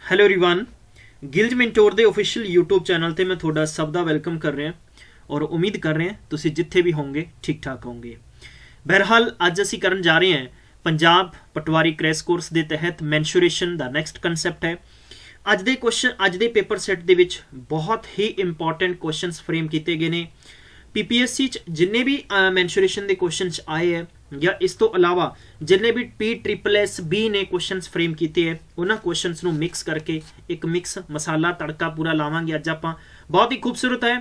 Hello everyone ਗਿਲਜ mentor ਦੇ official YouTube channel ਤੇ ਮੈਂ ਤੁਹਾਡਾ ਸਭ ਦਾ ਵੈਲਕਮ ਕਰ ਰਿਹਾ ਔਰ ਉਮੀਦ ਕਰ ਰਹੇ ਹਾਂ ਤੁਸੀਂ ਜਿੱਥੇ ਵੀ ਹੋਵੋਗੇ ਠੀਕ ਠਾਕ ਹੋਵੋਗੇ। ਬਹਰਹਾਲ ਅੱਜ ਅਸੀਂ ਕਰਨ ਜਾ ਰਹੇ ਹਾਂ ਪੰਜਾਬ ਪਟਵਾਰੀ ਕ੍ਰੈਸ਼ ਕੋਰਸ ਦੇ ਤਹਿਤ ਮੈਂਸ਼ੂਰੇਸ਼ਨ ਦਾ ਨੈਕਸਟ ਕਨਸੈਪਟ ਹੈ। ਅੱਜ ਦੇ ਕੁਐਸਚਨ ਅੱਜ ਦੇ ਪੇਪਰ ਸੈੱਟ ਦੇ ਵਿੱਚ ਬਹੁਤ ਹੀ ਇੰਪੋਰਟੈਂਟ ਕੁਐਸਚਨਸ ਫਰੇਮ ਕੀਤੇ ਗਏ ਨੇ। पीपीएससी जिन्ने भी मैंशूरेशन के क्वेश्चन आए हैं या इस तो अलावा जिन्ने भी PSSS ने क्वेश्चन फ्रेम किए हैं उन्होंने क्वेश्चंस को मिक्स करके एक मिक्स मसाला तड़का पूरा लावांगे अज आप। बहुत ही खूबसूरत है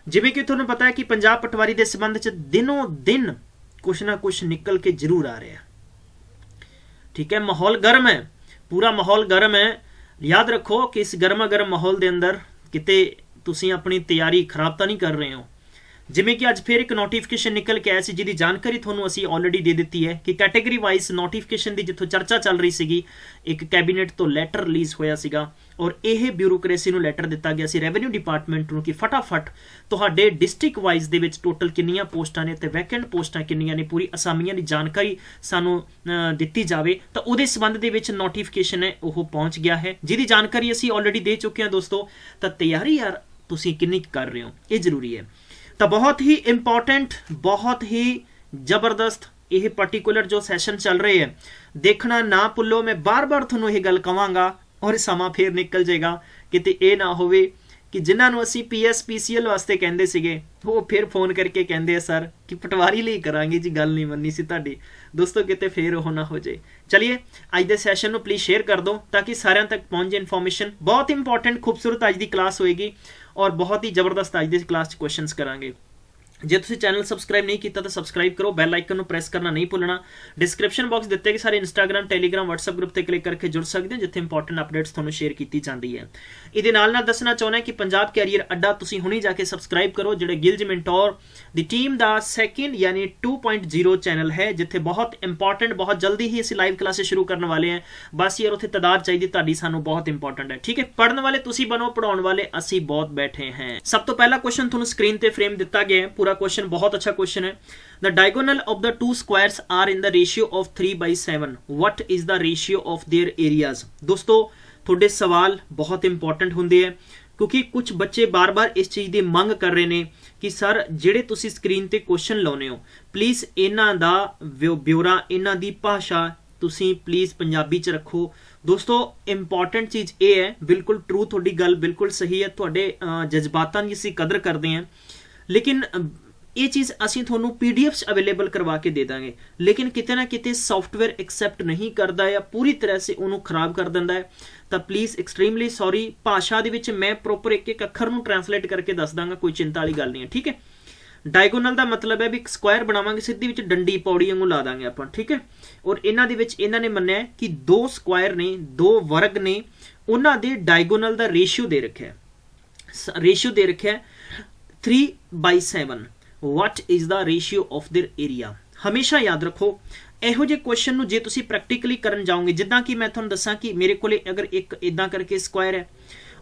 जिवें कि तुहानूं पता है कि पंजाब पटवारी के संबंध च दिनों दिन कुछ ना कुछ निकल के जरूर आ रहा है। ठीक है, माहौल गर्म है, पूरा माहौल गर्म है। याद रखो कि इस गर्मा गर्म माहौल के अंदर किते तुसीं अपनी तैयारी खराब तो नहीं कर रहे हो। जिमें कि अज फिर एक नोटिफिकेशन निकल के आया सी जिहदी जानकारी तुहानूं असीं ऑलरेडी दे दित्ती है कि कैटेगरी वाइज नोटिफिकेशन की जिथों चर्चा चल रही सीगी एक कैबिनेट तो लैटर रिलीज होया सीगा और यह ब्यूरोक्रेसी नूं लैटर दिता गया सी रेवन्यू डिपार्टमेंट नूं कि फटाफट तुहाडे डिस्ट्रिक्ट वाइज दे विच टोटल किन्नियां पोस्टां ने ते वैकेंट पोस्टां किन्नियां ने पूरी असामियां दी जानकारी सानूं दित्ती जावे तां उहदे संबंध दे विच नोटिफिकेशन है ओह पहुंच गया है जिहदी जानकारी असीं ऑलरेडी दे चुके हैं दोस्तों। तां तैयारी यार तुसीं किन्नी कर रहे हो ये जरूरी है। तो बहुत ही इंपॉर्टेंट बहुत ही जबरदस्त यह पर्टिकुलर जो सैशन चल रहे हैं देखना ना भुल्लो। मैं बार बार थोनों यह गल कहांगा और समा फिर निकल जाएगा किते ये ना होवे कि जिन्होंने असी PS PCL वास्ते कहते सीगे वो फिर फोन करके कहते हैं सर कि पटवारी लिए करांगे जी, गल नहीं मन्नी सी तुहाडी। दोस्तों किते फिर वो ना हो जाए। चलिए अज के सैशन को प्लीज़ शेयर कर दो ताकि सारे तक पहुँच जाए इन्फॉर्मेशन। बहुत इंपॉर्टेंट खूबसूरत अज की क्लास होएगी और बहुत ही जबरदस्त अज की क्लास क्वेश्चन करांगे। जे तुसीं चैनल सबसक्राइब नहीं किया तो सबसक्राइब करो, बैल आइकन प्रेस करना नहीं भूलना। डिस्क्रिप्शन बॉक्स दिते गए सारे इंस्टाग्राम टैलीग्राम व्हाट्सएप ग्रुप पर क्लिक करके जुड़ सकते हैं जिथे इंपॉर्टेंट अपडेट्स तुहानूं शेयर की जाती है। ये नाल नाल दसना चाहना कि पंजाब कैरियर अड्डा तुसीं हुणी जाके सबसक्राइब करो जिहड़े गिलज मैंटोर दी टीम का सैकेंड यानी 2.0 चैनल है जिथे बहुत इंपॉर्टेंट बहुत जल्दी ही असीं लाइव क्लासेस शुरू करने वाले हैं। बस यार उत्थे तादाद चाहिए तुहाडी सानूं बहुत इंपॉर्टेंट है। ठीक है, पढ़ने वाले तुसीं बनो, पढ़ाउण वाले असीं बहुत बैठे हैं। सब तो पहला क्वेश्चन तुहानूं स्क्रीन ते फ्रेम दिता गया है। पूरा क्वेश्चन बहुत अच्छा क्वेश्चन है। The diagonal of the two squares are in the ratio of 3/7. What is the ratio of their areas? दोस्तों थोड़े सवाल बहुत इंपॉर्टेंट होंगे है क्योंकि कुछ बच्चे बार बार इस चीज़ की मंग कर रहे हैं कि सर जिहड़े तुसीं स्क्रीन ते क्वेश्चन लाउने हो प्लीज़ इन्हां दा ब्यौरा इन्हां दी भाषा तुसीं प्लीज़ पंजाबी च रखो। दोस्तों इंपॉर्टेंट चीज़ ये है, बिल्कुल ट्रू थोड़ी गल बिल्कुल सही है, तुहाडे जज्बातां की असीं कदर करते हैं लेकिन ये चीज़ असीं तुहानूं PDFs अवेलेबल करवा के दे देंगे लेकिन किते ना किते सॉफ्टवेयर एक्सैप्ट नहीं करता या पूरी तरह से उन्होंने खराब कर दिंदा है। तो प्लीज़ एक्सट्रीमली सॉरी, भाषा दे विच मैं प्रोपर एक एक अखर नूं ट्रांसलेट करके दस दांगा, कोई चिंता वाली गल नहीं है। ठीक है, डायगोनल का मतलब है भी स्क्वायर बनावांगे सीधी विच डंडी पौड़ी वांगू ला दांगे आपां। ठीक है, और इन्हां दे विच इन्हां ने मन्निया कि दो स्क्वायर ने दो वर्ग ने उन्हां दे डायगोनल का रेशियो दे रखा है, रेशियो दे रखा है 3/7। What is the ratio of their area. हमेशा याद रखो ਇਹੋ ਜਿਹੇ क्वेश्चन ਨੂੰ ਜੇ ਤੁਸੀਂ प्रैक्टिकली करन जाओगे जिद्दां कि मैं ਤੁਹਾਨੂੰ ਦੱਸਾਂ कि मेरे ਕੋਲੇ अगर एक इदां करके स्क्वायर है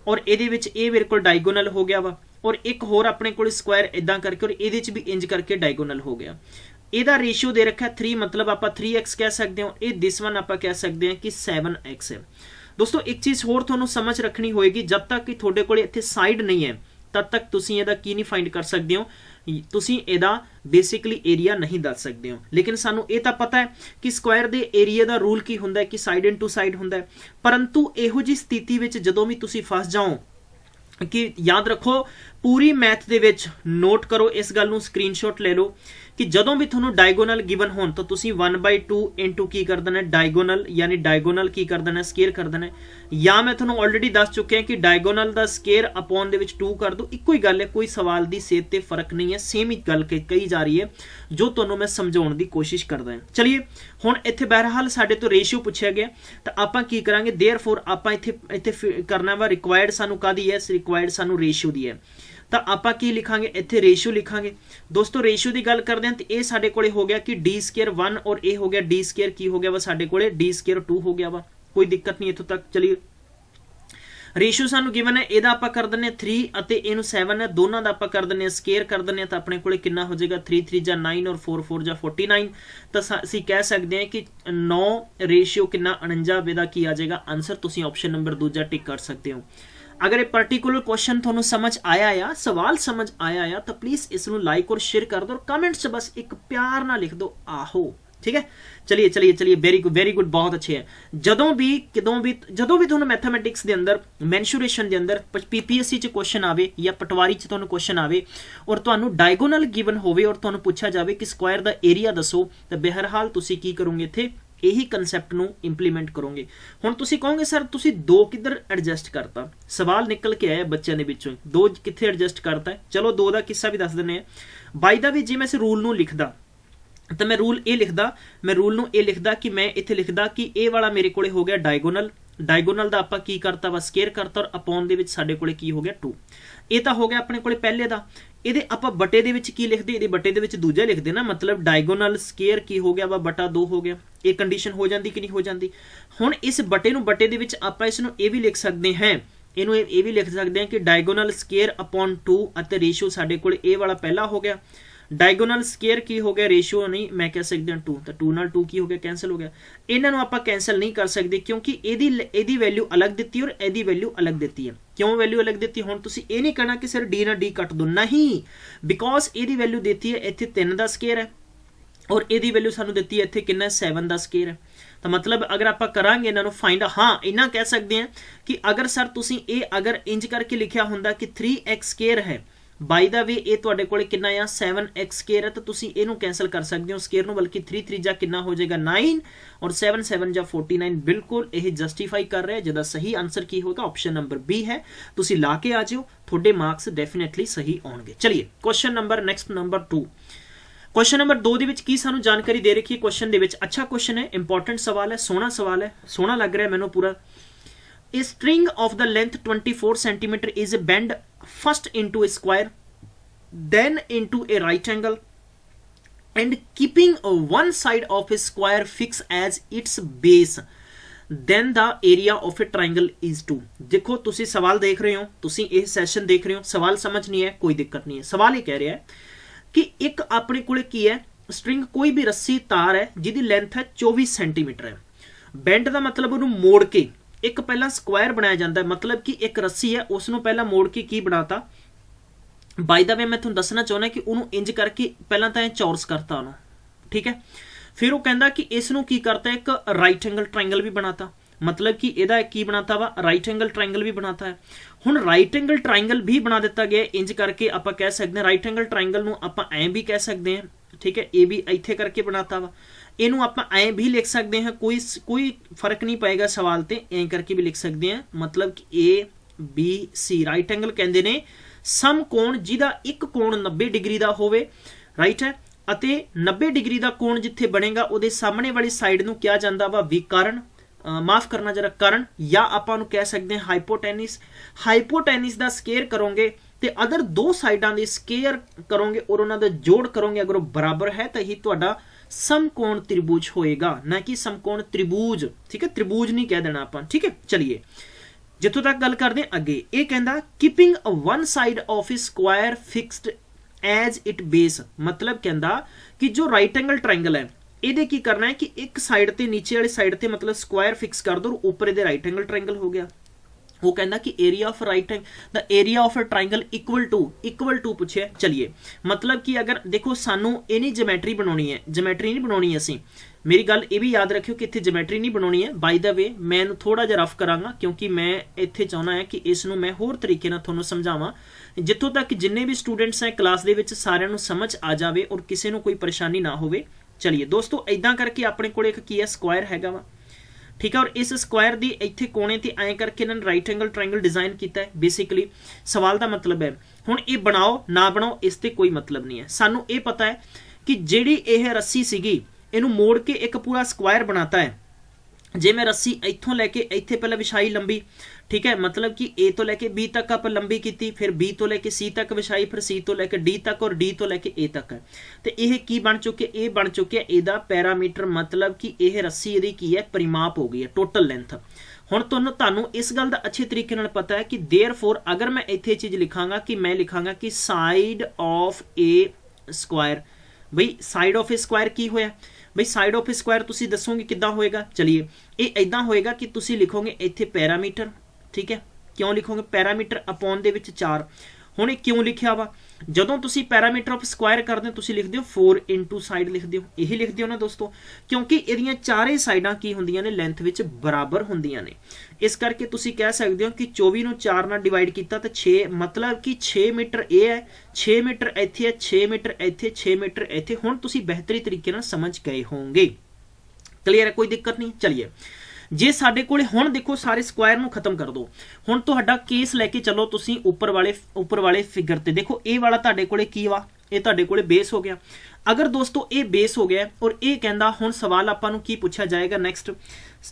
और ਇਹਦੇ ਵਿੱਚ ਇਹ ਮੇਰੇ ਕੋਲ डायगोनल हो गया वा और एक होर अपने कोल स्क्वायर इदां करके और ਇਹਦੇ ਵਿੱਚ भी इंज करके डायगोनल हो गया। ਇਹਦਾ रेशियो दे रखा 3 मतलब आप 3x कह सकते हो, ये दिस वन आप कह सकते हैं कि 7x है। दोस्तों एक चीज़ होर तुहानूं समझ रखनी होएगी, जब तक कि तुहाडे कोले इत्थे साइड नहीं है तब तक तुसीं ਇਹਦਾ की नहीं फाइंड कर सकते हो, तुसीं ਇਹਦਾ बेसिकली एरिया नहीं दस सकते हो। लेकिन सानू ये तो पता है कि स्क्वायर के एरिया का रूल की होंदा है कि साइड इनटू साइड होंदा है, परंतु इहो जी स्थिति विच जदों भी तुसीं फस जाओ कि याद रखो पूरी मैथ दे विच नोट करो, इस गल नूं स्क्रीनशॉट ले लो कि जदों भी तुहानूं डायगोनल गिवन होण तो तुसीं 1/2 इंटू की कर देना डायगोनल यानी डायगोनल की कर देना स्केयर कर देना, या मैं तुहानूं ऑलरेडी दस चुके कि डायगोनल का स्केयर अपॉन दे विच 2 कर दो। इक्को ही गल है, कोई सवाल की सेध ते फर्क नहीं है, सेम ही गल कही जा रही है जो तुहानूं मैं समझाउण दी कोशिश करदा हां। चलिए हुण इत्थे बहरहाल साडे तो रेशियो पुछया गया तो आपां की करांगे, देयरफॉर आपां इत्थे करना वा रिक्वायर्ड सानूं काहदी है, रिक्वायर्ड सानूं रेशियो दी है। तो आपां की लिखांगे इत्थे रेशियो लिखांगे। दोस्तों रेशियो की गल करते हैं तो ये साडे कोले हो गया कि d² 1 और ये हो गया d² की हो गया वा साडे कोले d² 2 हो गया वा, कोई दिक्कत नहीं इत्थों तक। चलिए ਰੇਸ਼ੋ ਸਾਨੂੰ ਗਿਵਨ ਹੈ, ਇਹਦਾ ਆਪਾਂ ਕਰ ਦਿੰਦੇ 3 ਅਤੇ ਇਹਨੂੰ 7 ਹੈ, ਦੋਨਾਂ ਦਾ ਆਪਾਂ ਕਰ ਦਿੰਦੇ ਸਕੇਅਰ ਕਰ ਦਿੰਦੇ ਤਾਂ ਆਪਣੇ ਕੋਲੇ ਕਿੰਨਾ ਹੋ ਜਾਏਗਾ 3 3 ਜਾਂ 9 ਔਰ 4 4 ਜਾਂ 49। ਤਾਂ ਅਸੀਂ ਕਹਿ ਸਕਦੇ ਹਾਂ ਕਿ 9 ਰੇਸ਼ੀਓ ਕਿੰਨਾ 49 ਦਾ ਕੀ ਆ ਜਾਏਗਾ ਆंसर। ਤੁਸੀਂ ਆਪਸ਼ਨ ਨੰਬਰ ਦੂਜਾ ਟਿਕ ਕਰ ਸਕਦੇ ਹੋ। अगर ये पर्टिकुलर क्वेश्चन थोनों समझ आया या सवाल समझ आया या तो प्लीज इसनों लाइक और शेयर कर दो और कमेंट्स से बस एक प्यार ना लिख दो आहो, ठीक है। चलिए चलिए चलिए, वेरी गुड, बहुत अच्छे है। जदों भी थोनों मैथमेटिक्स के अंदर मैंशुरेशन के अंदर पीपीएससी च क्वेश्चन आवे या पटवारी च थोनों क्वेश्चन आवे और तुहानूं डायगोनल गिवन होवे और तुहानूं पूछा जावे कि स्क्वायर दा एरिया दसो, तो बहरहाल तुसीं की करोगे इत्थे यही कंसैप्ट नूं इंप्लीमेंट करोगे। हुण तुसीं कहोगे सर तुसीं 2 किधर एडजस्ट करता, सवाल निकल के आया बच्चों के विचों 2 कित्थे एडजस्ट करता है। चलो 2 का किस्सा भी दस दिंदे आ। बाय द वे जे मैं इस रूल नूं लिखदा तो मैं रूल ये लिखदा कि मैं इत्थे लिखदा कि ये वाला मेरे कोले हो गया डायगोनल दा आपां की करता वा स्केयर करता और अपॉन दे विच साडे कोले की हो गया 2। ये तो हो गया अपने कोले पहले दा। ਇਹਦੇ ਆਪਾਂ बटे ਦੇ ਵਿੱਚ ਕੀ ਲਿਖਦੇ, ਇਹਦੇ बटे ਦੇ ਵਿੱਚ ਦੂਜਾ ਲਿਖਦੇ ਨਾ, मतलब डायगोनल स्केयर ਕੀ ਹੋ ਗਿਆ ਵਾ बटा 2 ਹੋ ਗਿਆ। ਇਹ ਕੰਡੀਸ਼ਨ ਹੋ ਜਾਂਦੀ ਕਿ ਨਹੀਂ ਹੋ ਜਾਂਦੀ। ਹੁਣ ਇਸ बटे ਨੂੰ बटे ਦੇ ਵਿੱਚ ਆਪਾਂ ਇਸ ਨੂੰ ਇਹ ਵੀ ਲਿਖ ਸਕਦੇ ਹਾਂ, ਇਹਨੂੰ ਇਹ ਵੀ ਲਿਖ ਸਕਦੇ ਹਾਂ ਕਿ डायगोनल स्केयर अपॉन 2 ਅਤੇ ਰੇਸ਼ੀਓ ਸਾਡੇ ਕੋਲ ਇਹ ਵਾਲਾ ਪਹਿਲਾ ਹੋ ਗਿਆ। डायगोनल स्केयर की हो गया, रेशियो नहीं मैं कह सकते हैं 2, तो 2 नाल 2 की हो गया कैंसल हो गया। इन्हों आप कैंसल नहीं कर सकते क्योंकि एदी वैल्यू अलग दी और एदी वैल्यू अलग दी है। क्यों वैल्यू अलग दी? हुण तुसीं ये नहीं कहना कि सर डी ना डी कट दो, नहीं, बिकॉज एदी वैल्यू दी है इत्थे 3 का स्केयर है और एदी वैल्यू सानू दी है इत्थे कितना 7 का स्केयर है। तो मतलब अगर आप करांगे इन्हों फाइंड, हाँ इन्ना कह सकते हैं कि अगर सर तुसीं ये अगर इंज करके लिखिया हुंदा कि 3x स्केयर है, बाय द वे ये तुहाडे कोले कितना आ 7x स्केयर है, तो तुसीं इहनूं कैंसल कर सकते हो स्केयर नूं, बल्कि 3 3 जा कितना हो जाएगा 9 और 7 7 जा 49। बिल्कुल यह जस्टिफाई कर रहा है, जिहदा सही आंसर की होगा ऑप्शन नंबर बी है। तुसीं ला के आ जाओ, तुहाडे मार्क्स डेफिनेटली सही आउणगे। चलिए question number next number 2। Question number 2 दे विच की सानूं जानकारी दे रखी है क्वेश्चन दे विच। अच्छा क्वेश्चन है, इंपॉर्टेंट सवाल है, सोहना लग रहा है मैनूं पूरा। A string of the length 24 centimeter is bent first into a square, then into a right angle, and keeping one side of a square fixed as its base, then the area of a triangle is 2। देखो तुसी सवाल देख रहे हो, तुसी ये session देख रहे हो, सवाल समझ नहीं है कोई दिक्कत नहीं है। सवाल ये कह रहा है कि एक अपने कोले की है स्ट्रिंग, कोई भी रस्सी तार है जिहदी लेंथ है 24 सेंटीमीटर है। बेंड का मतलब उन्होंने मोड़ के एक पहला स्क्वायर बनाया जाता है, मतलब कि एक रस्सी है उसनों पहला मोड़ के की बनाता। बाय द वे मैं तुहानूं दसना चाहुंदा कि उन्होंने इंज करके पहला तो चौरस करता उन्होंने, ठीक है। फिर वो कहता कि इसनों की करता एक राइट एंगल ट्रायंगल भी बनाता, मतलब कि ਇਹਦਾ की बनाता वा राइट एंगल ट्रायंगल भी बनाता है। हुण राइट एंगल ट्रायंगल भी बना दिता गया इंज करके, आप कह सकते हैं राइट एंगल ट्रायंगल नूं आप ऐ भी कह सकते हैं, ठीक है। ए भी इत्थे करके बनाता वा, इनू आप ऐ भी लिख सकते हैं, कोई फर्क नहीं पाएगा सवाल ते, ऐ करके भी लिख सकते हैं। मतलब कि A B C right angle कहते हैं समकोण जिहदा एक कोण 90 डिग्री का होवे, राइट है, अते 90 डिग्री का कोण जिथे बनेगा उहदे सामने वाली साइड नूं किया जांदा वा विकर्ण, माफ करना जरा कर्ण, या आपां नूं कह सकते हैं हाइपोटेनिस का स्केयर करोगे तो अदर 2 साइडां दे स्केयर करोगे और उन्हां दा जोड़ करोगे, अगर वो बराबर है तो ही तुहाडा समकोण त्रिभुज होएगा, ना कि समकोण त्रिभुज, ठीक है। त्रिभुज नहीं कह देना आपां, ठीक है। चलिए जिथों तक गल करते हैं अगे, ये कहता keeping one side of a square fixed as it base, मतलब कहता कि जो राइट एंगल ट्रायंगल है ये की करना है कि एक साइड ते नीचे वाली साइड ते मतलब स्क्वायर फिक्स कर दो, ऊपर ये राइट एंगल ट्रायंगल हो गया। वो कहता कि area of right the area of a triangle equal to पूछे। चलिए मतलब कि अगर देखो सानू ये नहीं ज्योमेट्री बनानी है, ज्योमेट्री नहीं बनानी असी, मेरी गल ये भी याद रखियो कि इत्थे ज्योमेट्री नहीं बनानी है। बाय द वे मैं थोड़ा जिहा रफ करांगा क्योंकि मैं इत्थे चाहना है कि इसनूं मैं होर तरीके नाल तुहानूं समझावां, जित्थों तक जिन्ने भी स्टूडेंट्स हैं क्लास दे विच सारिआं नूं समझ आ जावे और किसी नूं कोई परेशानी ना होवे। चलिए दोस्तों इदां करके अपने कोल एक की है स्क्वायर हैगा वा, ठीक है, और इस स्क्वायर दी इत्थे कोने ते ऐ करके इन्होंने राइट एंगल ट्रायंगल डिजाइन किया है। बेसिकली सवाल का मतलब है हुण ये बनाओ ना बनाओ इस ते कोई मतलब नहीं है, सानू ये पता है कि जिहड़ी यह रस्सी सीगी इनू मोड़ के एक पूरा स्क्वायर बनाता है। जे मैं रस्सी इत्थों लैके इत्थे पहले विछाई लंबी, ठीक है, मतलब कि ए तो लैके बी तक आप लंबी की, फिर बी तो लैके सी तक विछाई, फिर सी तो लैके डी तक और डी तो लैके ए तक है। तो यह की बन चुके, ये बन चुके इहदा पैरामीटर, मतलब कि यह रस्सी इहदी की है परिमाप हो गई है टोटल लेंथ। ਹੁਣ ਤੁਹਾਨੂੰ इस गल का अच्छे तरीके नाल पता है कि देयरफॉर अगर मैं इत्थे चीज़ लिखांगा कि मैं लिखांगा कि साइड ऑफ ए स्क्वायर, बई साइड ऑफ ए स्क्वायर की होया, बई साइड ऑफ ए स्क्वायर तुसी दसोगे किद्दां होएगा। चलिए ये इदां होएगा कि तुसी लिखोगे इत्थे पैरामीटर, ठीक है, क्यों लिखोगे पैरामीटर अपॉन दे विच 4। हुण क्यों लिखिया वा, जदों तुसी पैरामीटर ऑफ स्क्वायर करदे हो तुसी लिखदे हो 4 इंटू साइड लिखदे हो, यही लिखदे हो ना दोस्तों, क्योंकि इहदियां चारे साइडां की हुंदियां ने लेंथ विच बराबर हुंदियां ने। इस करके तुसी कह सकदे हो कि 24 नूं 4 नाल डिवाइड कीता तो 6, मतलब कि 6 मीटर ये है, 6 मीटर इत्थे है, 6 मीटर इत्थे, 6 मीटर इत्थे। हुण तुसी बेहतरी तरीके नाल समझ गए होंगे, क्लीयर है, कोई दिक्कत नहीं। चलिए जे साडे कोले हुण देखो सारे स्क्वायर नूं खत्म कर दो, हुण तुहाडा केस लैके चलो तुसी ऊपर वाले फिगर ते देखो ए वाला तुहाडे कोले की वा, ये तुहाडे कोले बेस हो गया। अगर दोस्तों ये बेस हो गया और ये कहंदा हुण सवाल आपां नूं की पूछा जाएगा नेक्स्ट,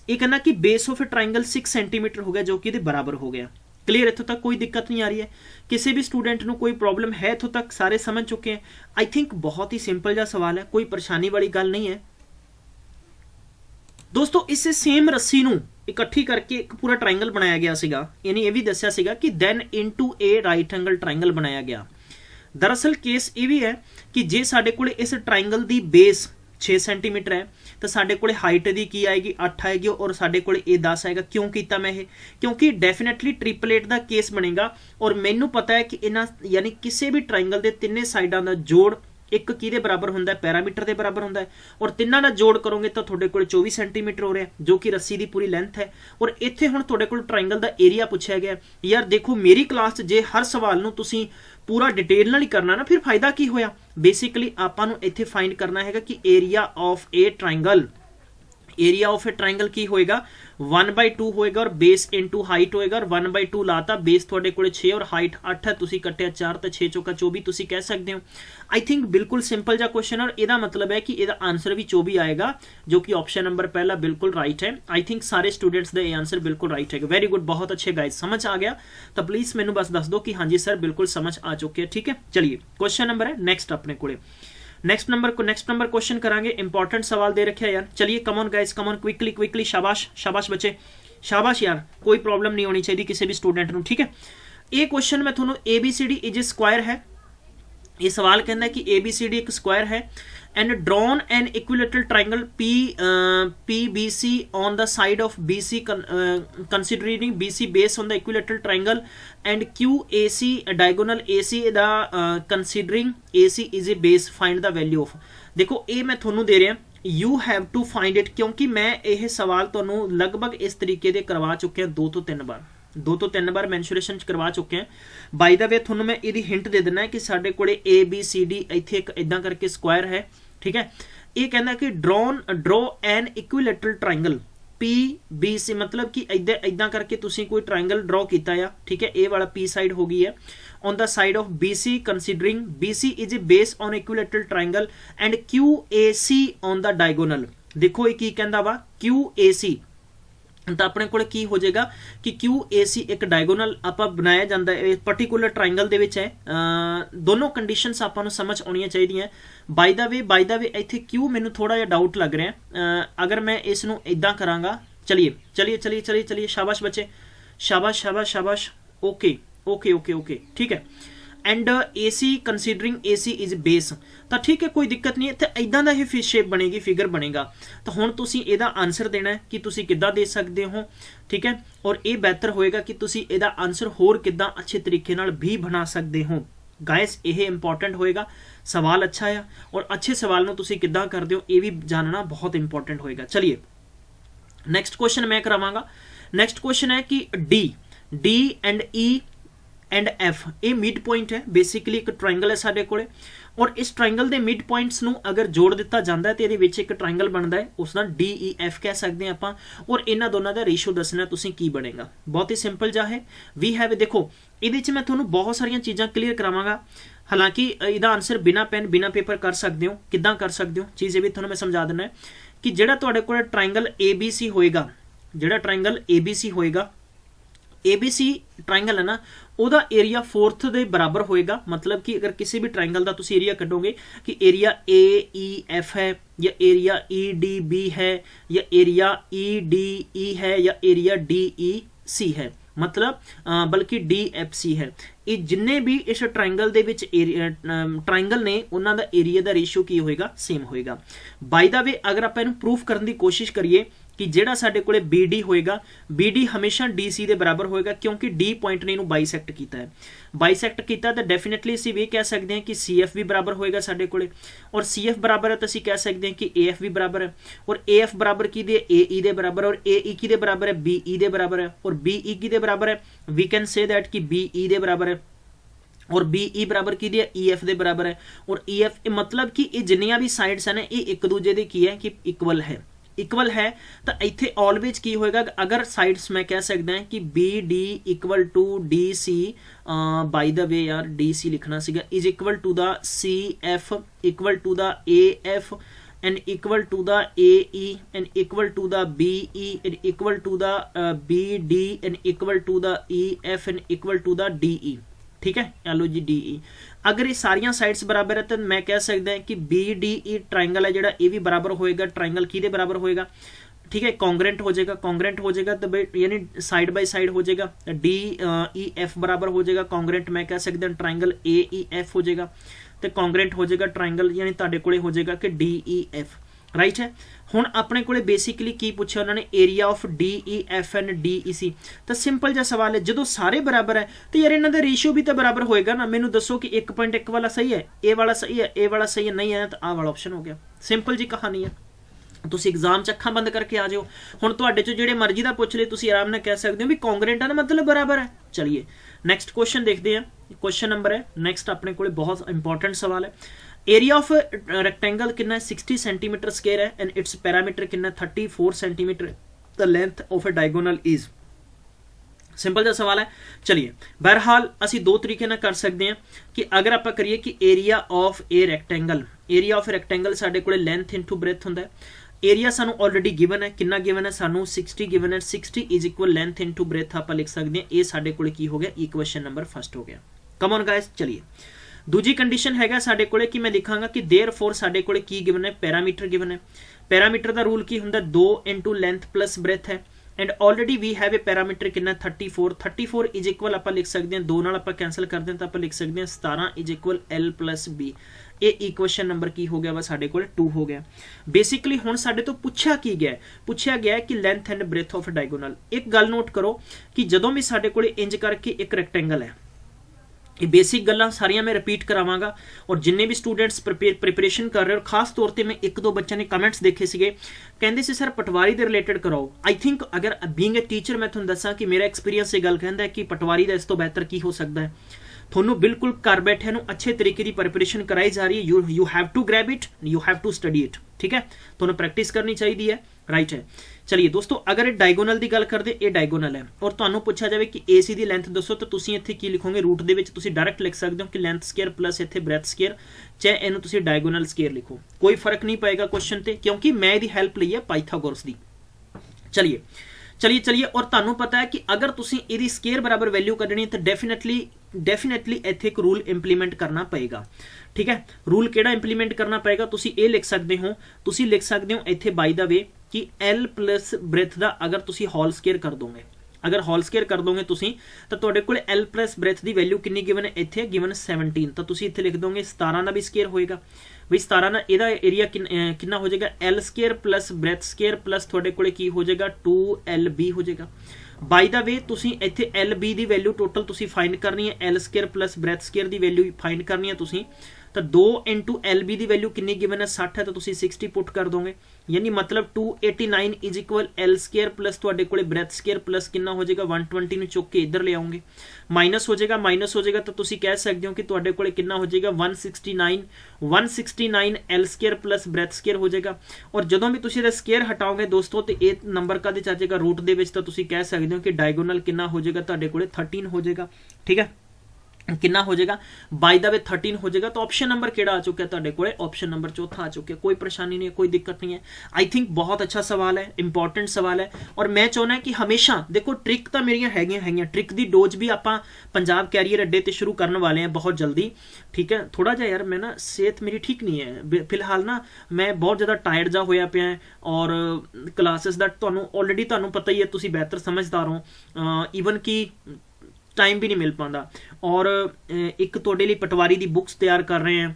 ये कहना कि base of a triangle 6 centimetre हो गया जो कि इहदे बराबर हो गया। क्लीयर, इत्थों तक कोई दिक्कत नहीं आ रही है, किसी भी स्टूडेंट नूं कोई प्रॉब्लम है, इत्थों तक सारे समझ चुके हैं। आई थिंक बहुत ही सिंपल जा सवाल है, कोई परेशानी वाली गल नहीं है दोस्तों। इस सेम रस्सी नूं इकट्ठी करके एक पूरा ट्राइंगल बनाया गया सीगा, यानी ये भी दस्सिया सीगा कि देन इनटू ए राइट एंगल ट्राइंगल बनाया गया। दरअसल केस ये भी है कि जे साडे कोले इस ट्राइंगल दी बेस 6 सेंटीमीटर है तो साडे कोले हाइट दी की आएगी 8 आएगी और साडे कोले ए 10 आएगा। क्यों कीता मैं ये, क्योंकि डेफिनेटली ट्रिपलेट दा केस बनेगा और मैनू पता है कि इन्हां यानी किसी भी ट्राइंगल दे तिन्ने साइडां दा जोड़ एक किहदे बराबर हुंदा है, पैरामीटर दे बराबर हुंदा है, और तिन्नां दा जोड़ करोगे तो तुहाडे कोल 24 सेंटीमीटर हो रहा है जो कि रस्सी दी पूरी लेंथ है। और इत्थे हुण तुहाडे कोल ट्राइंगल दा एरिया पूछा गया। यार देखो मेरी क्लास च जे हर सवाल नूं तुसीं पूरा डिटेल नाल ही करना ना, फिर फायदा की होया। बेसिकली आपां नूं इत्थे फाइंड करना हैगा कि area of a triangle, area of a triangle की होएगा 1/2 होएगा और बेस इनटू हाइट होएगा, और 1/2 लाता, बेस थोड़े कोले 6 और हाइट 8 है, तुसी कट्टिया 4 तो 6 चौका 24 तुसी कह सकते हो। आई थिंक बिल्कुल सिंपल जा क्वेश्चन और इहदा मतलब है कि इहदा आंसर भी 24 आएगा जो कि ऑप्शन नंबर पहला बिल्कुल राइट है। आई थिंक सारे स्टूडेंट्स का यह आंसर बिल्कुल राइट है। वेरी गुड, बहुत अच्छे गाइस, समझ आ गया तो प्लीज मैनू बस दस दो कि हाँ जी सर बिल्कुल समझ आ चुके हैं। ठीक है, चलिए क्वेश्चन नंबर है नेक्स्ट अपने कोले, नेक्स्ट नंबर क्वेश्चन करांगे। इंपॉर्टेंट सवाल दे रखे यार, चलिए come on guys, come on quickly, शाबाश शाबाश बच्चे, शाबाश यार, कोई प्रॉब्लम नहीं होनी चाहिए किसी भी स्टूडेंट को। ठीक है, ये क्वेश्चन मैं थोनों ABCD इज ए स्क्वायर है, ये सवाल कहना है कि ABCD एक स्क्वायर है and drawn an equilateral triangle PBC on the side of BC considering BC base on the equilateral triangle and QAC diagonal AC the considering AC is a base, find the value of। देखो ये मैं थोनू दे रहा you have to find it, क्योंकि मैं यह सवाल थोनू लगभग इस तरीके दे करवा चुके हैं 2 तो 3 बार मैंशुरेशन करवा चुके हैं। बाय द वे थोनू मैं यदि हिंट दे देना है कि साडे कोले ABCD इत्थे एक इदां करके स्क्वायर है। ठीक है, ये कहना कि draw an equilateral triangle PBC, मतलब कि इदां करके तुसी कोई ट्राइंगल ड्रॉ किया है। ठीक है, ए वाला P साइड हो गई है on the side of BC considering BC is a base on equilateral triangle and QAC on the diagonal। देखो ये की कहंदा वा QAC, तो अपने को की हो जाएगा कि QAC एक डायगोनल आपा बनाया जाता है पर्टिकुलर ट्राइंगल दे विच है। दोनों कंडीशनस आपां नूं समझ आउणियां चाहिदियां। बाय द वे इत्थे क्यों मैनूं थोड़ा जिहा डाउट लग रहा है, अगर मैं इस नूं इदां करांगा, चलिए शाबाश बच्चे, शाबाश, ओके, ठीक है। And AC considering AC is base, तो ठीक है कोई दिक्कत नहीं है, तो इदां दा ही शेप बनेगी, फिगर बनेगा। तो हुण तुसीं इहदा आंसर देना है कि तुसीं किद्दां दे सकदे हो। ठीक है, और ये बेहतर होएगा कि तुसीं इहदा आंसर होर किद्दां अच्छे तरीके नाल भी बना सकदे हो। गाइस ये इंपॉर्टेंट होएगा, सवाल अच्छा है और अच्छे सवाल नूं तुसीं किद्दां करदे हो ये भी जानना बहुत इंपॉर्टेंट होएगा। चलिए नेक्स्ट क्वेश्चन मैं करावांगा। नेक्स्ट क्वेश्चन है कि D and E and F ये मिड पॉइंट है, बेसिकली एक ट्राइंगल है साडे कोले, और इस ट्राइंगल के मिड पॉइंट्स नूं अगर जोड़ दिता जाता है तो ये एक ट्राइंगल बनता है, उसका DEF कह सकते हैं आपां, और इन्हां दोनों का रेशो दसना तुसीं की बनेगा। बहुत ही सिंपल जा है। वी हैव, देखो ये मैं तुहानूं बहुत सारिया चीज़ां क्लीयर करावांगा, हालांकि इसका आंसर बिना पेन बिना पेपर कर सकते हो। किद्दां कर सकते हो चीज़ ये भी तुहानूं मैं समझा देना है कि जिहड़ा तुहाडे कोल ट्राइंगल ABC होएगा, जिहड़ा ट्राइंगल ABC होएगा ABC ट्रायंगल है ना, ਉਹਦਾ ਏਰੀਆ 4th ਦੇ ਬਰਾਬਰ ਹੋਏਗਾ। मतलब कि अगर किसी भी ट्रायंगल ਦਾ ਤੁਸੀਂ ਏਰੀਆ ਕੱਢੋਗੇ कि एरिया AEF है या एरिया EDB है या एरिया EDE है या एरिया DEC है, मतलब बल्कि DFC है। ये जिन्ने भी इस ट्रायंगल ਦੇ ਵਿੱਚ ट्रायंगल ने ਉਹਨਾਂ ਦਾ ਏਰੀਆ ਦਾ ਰੇਸ਼ੀਓ ਕੀ ਹੋਏਗਾ, ਸੇਮ ਹੋਏਗਾ। ਬਾਈ ਦਾ ਵੇ ਅਗਰ ਆਪਾਂ ਇਹਨੂੰ ਪ੍ਰੂਫ ਕਰਨ ਦੀ ਕੋਸ਼ਿਸ਼ ਕਰੀਏ कि ਜਿਹੜਾ ਸਾਡੇ ਕੋਲੇ BD ਹੋਏਗਾ, BD ਹਮੇਸ਼ਾ DC ਦੇ ਬਰਾਬਰ ਹੋਏਗਾ ਕਿਉਂਕਿ D ਪੁਆਇੰਟ ਨੇ ਇਹਨੂੰ ਬਾਈਸੈਕਟ ਕੀਤਾ ਹੈ। ਬਾਈਸੈਕਟ ਕੀਤਾ ਤਾਂ ਡੈਫੀਨਿਟਲੀ ਅਸੀਂ ਵੀ ਕਹਿ ਸਕਦੇ ਹਾਂ ਕਿ CF ਵੀ ਬਰਾਬਰ ਹੋਏਗਾ ਸਾਡੇ ਕੋਲੇ, ਔਰ CF ਬਰਾਬਰ ਹੈ ਤਾਂ ਅਸੀਂ ਕਹਿ ਸਕਦੇ ਹਾਂ ਕਿ AF ਵੀ ਬਰਾਬਰ ਹੈ, ਔਰ AF ਬਰਾਬਰ ਕੀ ਦੇ, AE ਦੇ ਬਰਾਬਰ, ਔਰ AE ਕੀ ਦੇ ਬਰਾਬਰ ਹੈ, BE ਦੇ ਬਰਾਬਰ ਹੈ, ਔਰ BE ਕੀ ਦੇ ਬਰਾਬਰ ਹੈ, ਵੀ ਕੈਨ ਸੇ दैट कि BE ਦੇ ਬਰਾਬਰ ਹੈ, और BE बराबर की EF दे बराबर है, और EF मतलब कि ये जिन्नियां भी साइड्स हैं ये एक दूजे दे की है कि इक्वल है, इक्वल है। तो इत्थे ऑलवेज की होएगा, अगर साइड्स मैं कह सकता है कि BD equal to DC, by the way यार DC लिखना सीगा, is equal to the CF equal to the AF and equal to the AE and equal to the BE and equal to the BD and equal to the EF and equal to the DE। ठीक है, लो जी DE अगर ये सारियां sides बराबर है तो मैं कह सकता है कि BDE ट्रायंगल है ਜਿਹੜਾ ਇਹ ਵੀ बराबर होएगा, ट्रायंगल किहदे बराबर होएगा, ठीक है, कॉन्ग्रेंट हो जाएगा, कॉन्ग्रेंट हो जाएगा तो यानी साइड बाय साइड हो जाएगा। DEF बराबर हो जाएगा कॉन्ग्रेंट, मैं कह सकता हूं ट्रायंगल AEF हो जाएगा, तो कॉन्ग्रेंट हो जाएगा ट्रायंगल यानी तुहाडे कोले हो जाएगा कि DEF, राइट है। हुण अपने कोले बेसिकली की पूछा उन्होंने, area of DEF and DEC। तो सिंपल जिहा सवाल है, जो सारे बराबर है तो यार इन्हां दा रेशियो भी तो बराबर होएगा ना। मैनू दसो कि 1.1 वाला सही है, ए वाला सही है, ए वाला सही है, नहीं है तो आ वाला ऑप्शन हो गया। सिंपल जी कहानी है। तुसीं एग्जाम च अखां बंद करके आ जाओ, हुण तुहाडे चों जिहड़े मर्जी दा पुछ ले तुसीं आराम नाल कह सकदे हो भी कॉन्ग्रेंट है ना, मतलब बराबर है। चलिए नैक्सट क्वेश्चन देखते हैं, क्वेश्चन नंबर है नैक्सट अपने कोले बहुत इंपॉर्टेंट सवाल है। एरिया ऑफ रेक्टेंगल कितना 60 सेंटीमीटर स्क्वायर है एंड इट्स पैरामीटर कितना 34 centimetre, the length of a diagonal is. Simple जिहा सवाल है। चलिए बहरहाल असी दो तरीके ना कर सकते हैं कि अगर आप करिए कि area of A rectangle, area of rectangle साडे कोले लेंथ इंटू ब्रेथ हुंदा है। एरिया सानू ऑलरेडी गिवन है, कितना गिवन है सानू 60 गिवन है, 60 is equal length into breadth आप लिख सकते हैं। ये साडे कोले की हो गया, इक्वेशन नंबर फर्स्ट हो गया। कम ऑन गाइस, चलिए दूजी कंडीशन हैगा साडे कोले कि मैं लिखांगा कि देयरफॉर साडे कोले की गिवन है, पैरामीटर गिवन है। पैरामीटर दा रूल की हुंदा 2 इंटू लेंथ प्लस ब्रेथ है and already we have a parameter कितना 34 इज इक्वल आप लिख सकते हैं, दो नाल आप कैंसल कर दें तो आप लिख सकते हैं 17 is equal L plus B। ये इक्वेशन नंबर की हो गया वा साडे कोल 2 हो गया। बेसिकली हुण साडे तो पूछा की गया, पूछा गया कि length and breadth of diagonal. एक गल नोट करो कि जदों भी साडे कोल इंज करके एक रैक्टेंगल है, ये बेसिक गल्लां सारियां मैं रिपीट करावांगा और जिन्ने भी स्टूडेंट्स प्रिपरेशन कर रहे हो, खास तौर पर मैं एक दो बच्चों ने कमेंट्स देखे सीगे कहंदे सी सर पटवारी दे रिलेटेड कराओ। आई थिंक अगर बीइंग ए टीचर मैं तुहानूं दस्सां कि मेरा एक्सपीरियंस ये गल कहंदा है कि पटवारी दा इस तो बेहतर की हो सकता है। थोनू बिल्कुल घर बैठे नूं अच्छे तरीके की प्रिपरेशन कराई जा रही है। You have to grab it, you have to study it, ठीक है, थोनू प्रैक्टिस करनी चाहिए है, राइट है। चलिए दोस्तों अगर डायगोनल की गल करते, ये डायगोनल है और तुहानू पूछा जाए कि AC की लेंथ दसो तो तुसीं इत्थे की लिखोगे, रूट दे विच तुसीं डायरैक्ट लिख सकते हो कि लेंथ स्केयर प्लस इत्थे ब्रेथ स्केयर, चाहे इहनूं तुसीं डायगोनल स्केयर लिखो, कोई फर्क नहीं पएगा क्वेश्चन ते, क्योंकि मैं इहदी हैल्प लई है पाइथागोरस की। चलिए चलिए चलिए और तुहानू पता है कि अगर तुसीं इहदी स्केयर बराबर वैल्यू कढनी है तो डेफिनेटली इत्थे एक रूल इंप्लीमेंट करना पएगा, ठीक है। रूल केड़ा इंप्लीमेंट करना पएगा, तुसीं ये लिख सकते हो इत्थे बाय द वे कि L प्लस ब्रेथ दा अगर तुसीं होल स्केयर कर दोगे, अगर होल स्केयर कर दोगे तुसीं तो तुहाडे कोल L प्लस ब्रेथ की वैल्यू कितनी गिवन है, इत्थे गिवन 17, तो तुसीं इत्थे लिख दोगे 17 का भी स्केयर होएगा बई 17 ना, इहदा एरिया कितना हो जाएगा L square plus breadth square plus तुहाडे कोल की हो जाएगा 2LB हो जाएगा। बाय द वे तुसीं इत्थे LB की वैल्यू टोटल तुसीं फाइंड करनी है, L square plus breadth square की वैल्यू फाइंड करनी है तुसीं, तो 2 इंटू LB की वैल्यू कितनी गिवन है 60 है, तो तुसीं 60 पुट कर दोगे, यानी मतलब 289 is equal L square plus तुहाडे कोले ब्रेथ स्केयर प्लस कितना हो जाएगा 120 नूं चुक के इधर ले आओगे, माइनस हो जाएगा तो तुसीं कह सकते हो कि तुहाडे कोले कितना हो जाएगा 169 L square plus breadth square हो जाएगा। और जदों भी तुसीं स्केयर हटाओगे दोस्तों तो ये नंबर का आ जाएगा रूट दे विच, तो तुसीं कह सकते हो कि डायगोनल कितना हो जाएगा तुहाडे कोले 13 हो जाएगा, ठीक है। कितना हो जाएगा, बाय द वे 13 हो जाएगा। तो ऑप्शन नंबर केड़ा आ चुका है तुहाडे कोले, ऑप्शन नंबर चौथा आ चुका है। कोई परेशानी नहीं है, कोई दिक्कत नहीं है। आई थिंक बहुत अच्छा सवाल है, इंपॉर्टेंट सवाल है, और मैं चाहना कि हमेशा देखो ट्रिक तो मेरियां हैगियां, ट्रिक दी डोज भी आपां पंजाब कैरियर अड्डे ते शुरू करने वाले हैं बहुत जल्दी, ठीक है। थोड़ा जा यार मैं ना सेहत मेरी ठीक नहीं है फिलहाल ना, मैं बहुत ज़्यादा टायर्ड जा होया पिया है, और क्लासेस दा तुहानूं ऑलरेडी तुहानूं पता ही है, तुसीं बेहतर समझदार हो, ईवन कि टाइम भी नहीं मिल पाता। और एक तुहाडे लई पटवारी दी बुक्स तैयार कर रहे हैं,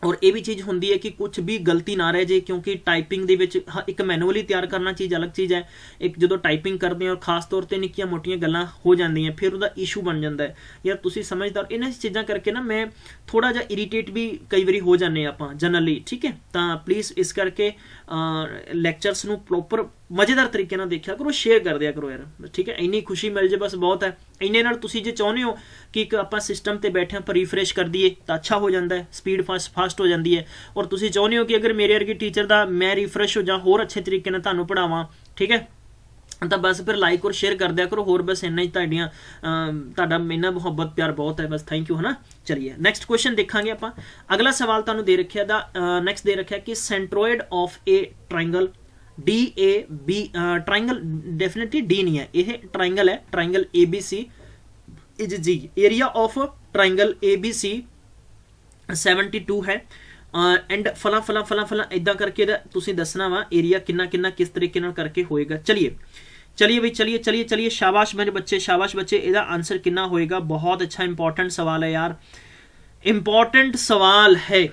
और ये भी चीज़ होंदी है कि कुछ भी गलती ना रह जाए, क्योंकि टाइपिंग दे विच एक मैनुअली तैयार करना चीज़ अलग चीज़ है, एक जो टाइपिंग करते हैं और खास तौर पर निक्कियां मोटियां गल्लां हो जांदियां, फिर उसका इशू बन जाता है। यार तुसीं समझदार, इन्हां चीज़ां करके ना मैं थोड़ा जा इरीटेट भी कई बारी हो जाने आपां जनरली, ठीक है। तो प्लीज़ इस करके लैक्चरस नूं प्रॉपर मज़ेदार तरीके नाल देखिया करो, शेयर कर दिया करो यार, ठीक है। इन्नी खुशी मिल जाए बस बहुत है। इन्ने नाल तुसीं जे चाहुंदे हो कि एक आपां सिस्टम ते बैठे पर रिफ्रेश कर दिए तो अच्छा हो जाता है, स्पीड फास्ट हो जाती है। और तुसीं चाहुंदे हो कि अगर मेरे वर्गे टीचर दा मैं रिफ्रेश हो जां, होर अच्छे तरीके नाल तुहानूं पढ़ावां, ठीक है, तो बस फिर लाइक और शेयर कर दिया करो। होर बस इन्ना ही तुहाडा इन्ना मुहब्बत प्यार बहुत है, बस थैंक यू, है ना। चलिए नेक्स्ट क्वेश्चन देखांगे आपां। अगला सवाल तुहानूं दे रखिया दा नैक्सट दे रखिया कि centroid of a triangle DAB, triangle definitely D नहीं है, यह ट्राइंगल है, triangle ABC is G, area of triangle ABC 72 है, एंड फला फला फला फला इदा करके तुसीं दसना वा एरिया किन्ना किन्ना किस तरीके नाल करके होएगा। चलिए भाई, चलिए, शाबाश मेरे बच्चे, शाबाश बच्चे, इसका आंसर किन्ना होएगा। बहुत अच्छा इंपॉर्टेंट सवाल है यार, इंपॉर्टेंट सवाल है।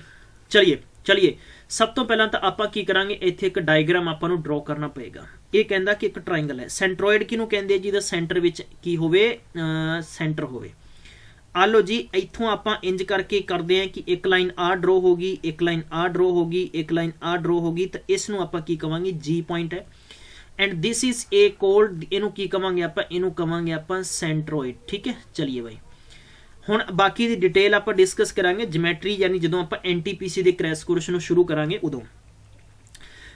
चलिए सब तो पहला तो आपां की करांगे, इत्थे एक डायग्राम आपां नूं ड्रॉ करना पएगा। ये कहंदा कि एक ट्राइंगल है, सेंट्रोइड किहनूं कहंदे जी, दा सेंटर विच की होवे, सेंटर होवे। आ लो जी, इत्थों आपां इंज करके करदे हैं कि एक लाइन आ ड्रॉ होगी, एक लाइन आ ड्रॉ होगी, एक लाइन आ ड्रॉ होगी, तो इस नूं आपां की कवांगे जी पॉइंट है, and this is a cold, इनू की कवांगे आपां, इनू कवांगे आपां सेंट्रोइड, ठीक है। चलिए भाई, हुण बाकी दी डिटेल आपां डिस्कस करांगे ज्योमैट्री, यानी जदों आपां NTPC दे क्रैश कोर्स नूं शुरू करांगे उदों।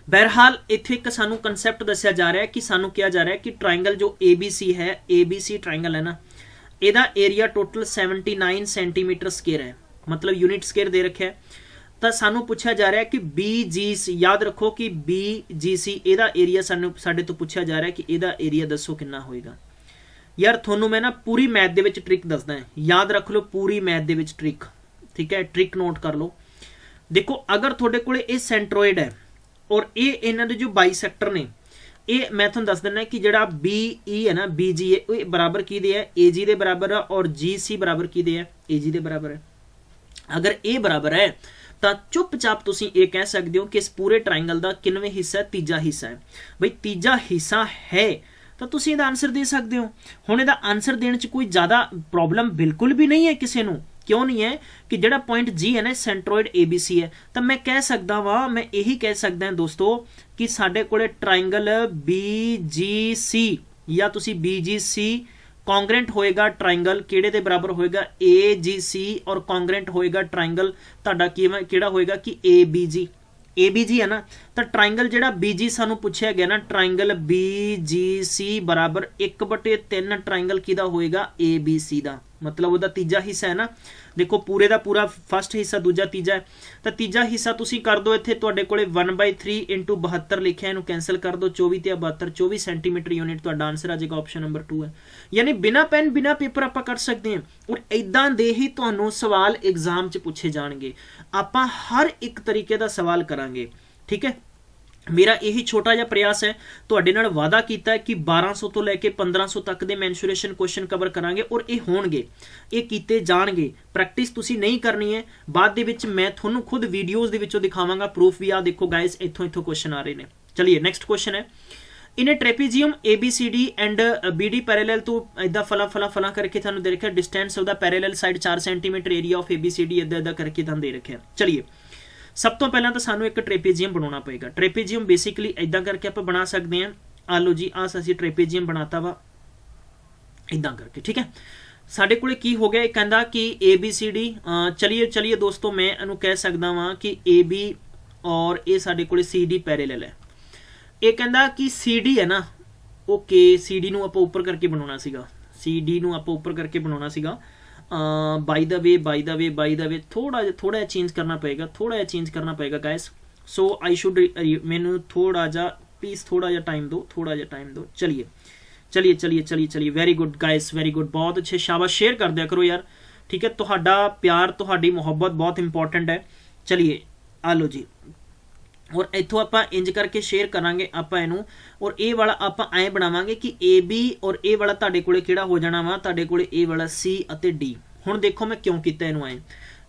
बहरहाल इत्थे एक सानू कंसैप्ट दस्सिया जा रहा है कि सानू कहा जा रहा है कि ट्राइंगल जो ABC है, ABC ट्राइंगल है ना, ਇਹਦਾ एरिया टोटल 79 सेंटीमीटर स्केयर है, मतलब यूनिट स्केयर दे रखे है। तो सानू पूछा जा रहा है कि BGC, याद रखो कि BGC ਇਹਦਾ एरिया साडे तो पूछा जा रहा है कि ਇਹਦਾ एरिया दसो कितना होएगा। यार थोनू मैं ना पूरी मैथ दे विच ट्रिक दसदा है, याद रख लो पूरी मैथ दे विच ट्रिक, ठीक है, ट्रिक नोट कर लो। देखो अगर थोड़े कोले ये सेंट्रोइड है और ये इन्हां दे जो बाइसैक्टर ने, ये मैं तुहानूं दस दिना कि जिहड़ा BE है ना, BG है, वो बराबर की दे है, AG दे बराबर है, और GC बराबर की दे है, AG दे बराबर है। अगर ए बराबर है तो चुपचाप तुसीं ये कह सकते हो कि इस पूरे ट्राइंगल का किनवें हिस्सा है, तीजा हिस्सा है। बई तीजा हिस्सा है तो तुसीं इहदा आंसर दे सकते हो। हुण इहदा आंसर देने च कोई ज़्यादा प्रॉब्लम बिल्कुल भी नहीं है किसी नूं, क्यों नहीं है कि जिहड़ा पॉइंट जी है ना सेंट्रोइड ABC है, तो मैं कह सकता वा, मैं यही कह सकता दोस्तों कि साडे कोले ट्राइंगल BGC या तुसी BGC कॉन्ग्रेंट होएगा ट्राइंगल किहड़े दे बराबर होएगा, AGC, और कॉन्ग्रेंट होएगा ट्राइंगल तुहाडा किहड़ा होएगा कि ABG है ना। तो ट्राइंगल जिहड़ा BG सानू पूछा गया ना, ट्राइंगल BGC बराबर 1/3 ट्राइंगल किहदा होएगा, ABC दा, मतलब वह तीजा हिस्सा है ना। देखो पूरे का पूरा फस्ट हिस्सा, दूजा तीजा है, तो तीजा हिस्सा तुसी कर दो, इत्थे तुहाडे कोले 1/3 × 72 लिखिया, इनू कैंसल कर दो, 24 ते 72, 24 सेंटीमीटर यूनिट तुहाडा आंसर आ जाएगा। ऑप्शन नंबर 2 है, यानी बिना पेन बिना पेपर आपां कर सकते हैं, और इदां दे ही तुहानूं सवाल एग्जाम च पूछे जाणगे। आपां हर एक तरीके का सवाल करांगे, ठीक है। मेरा यही छोटा जिहा प्रयास है, तुहाडे नाल वादा कीता है कि 1200 तो लैके 1500 तक दे मैंसुरेशन क्वेश्चन कवर करांगे, और ये होणगे, ये कीते जाणगे। प्रैक्टिस तुसी नहीं करनी है, बाद दे विच मैं तुहानूं खुद वीडियोज़ दे विचों दिखावांगा, प्रूफ भी आ देखो गाइस, इत्थों क्वेश्चन आ रहे हैं। चलिए नेक्स्ट क्वेश्चन है, in trapezium ABCD and BD parallel तो इदा फला फला फला करके तुहानूं दे रखा, distance of the parallel side 4 centimetre, area of ABCD इदा करके तुहानूं दे रखा। चलिए सब तो पहला तो सानू एक ट्रेपेजियम बनाना पएगा। ट्रेपेजियम बेसिकली इदा करके आप बना सकते हैं, आ लो जी, आ असीं ट्रेपेजियम बनाता वा इदा करके, ठीक है। साडे कोले की हो गया, कहंदा कि ABCD, चलिए दोस्तों मैं इहनूं कह सकदा वां कि AB और ये साडे कोले CD पैरेलल है। ये कहंदा कि CD है ना, ओके, CD नूं आपां उपर करके बनाउणा सीगा, CD नूं आपां उपर करके बनाउणा सीगा, बाय द वे थोड़ा चेंज करना पएगा गाइस। सो आई शुड मैनू थोड़ा जा प्लीज थोड़ा जा टाइम दो। चलिए very good guys, very good, बहुत अच्छे, शाबाश। शेयर कर दिया करो यार, ठीक है। तुहाडा प्यार तुहाडी मुहब्बत बहुत इंपॉर्टेंट है। चलिए आ लो जी, और इथों आपां इंज करके शेयर करांगे आपां इनू, और ए वाला आपां ऐ बनावांगे कि ए बी और ए वाला तुहाडे कोले किहड़ा हो जाना वा, तुहाडे कोले ए वाला सी अते डी। हुण देखो मैं क्यों कीता इनू ऐ,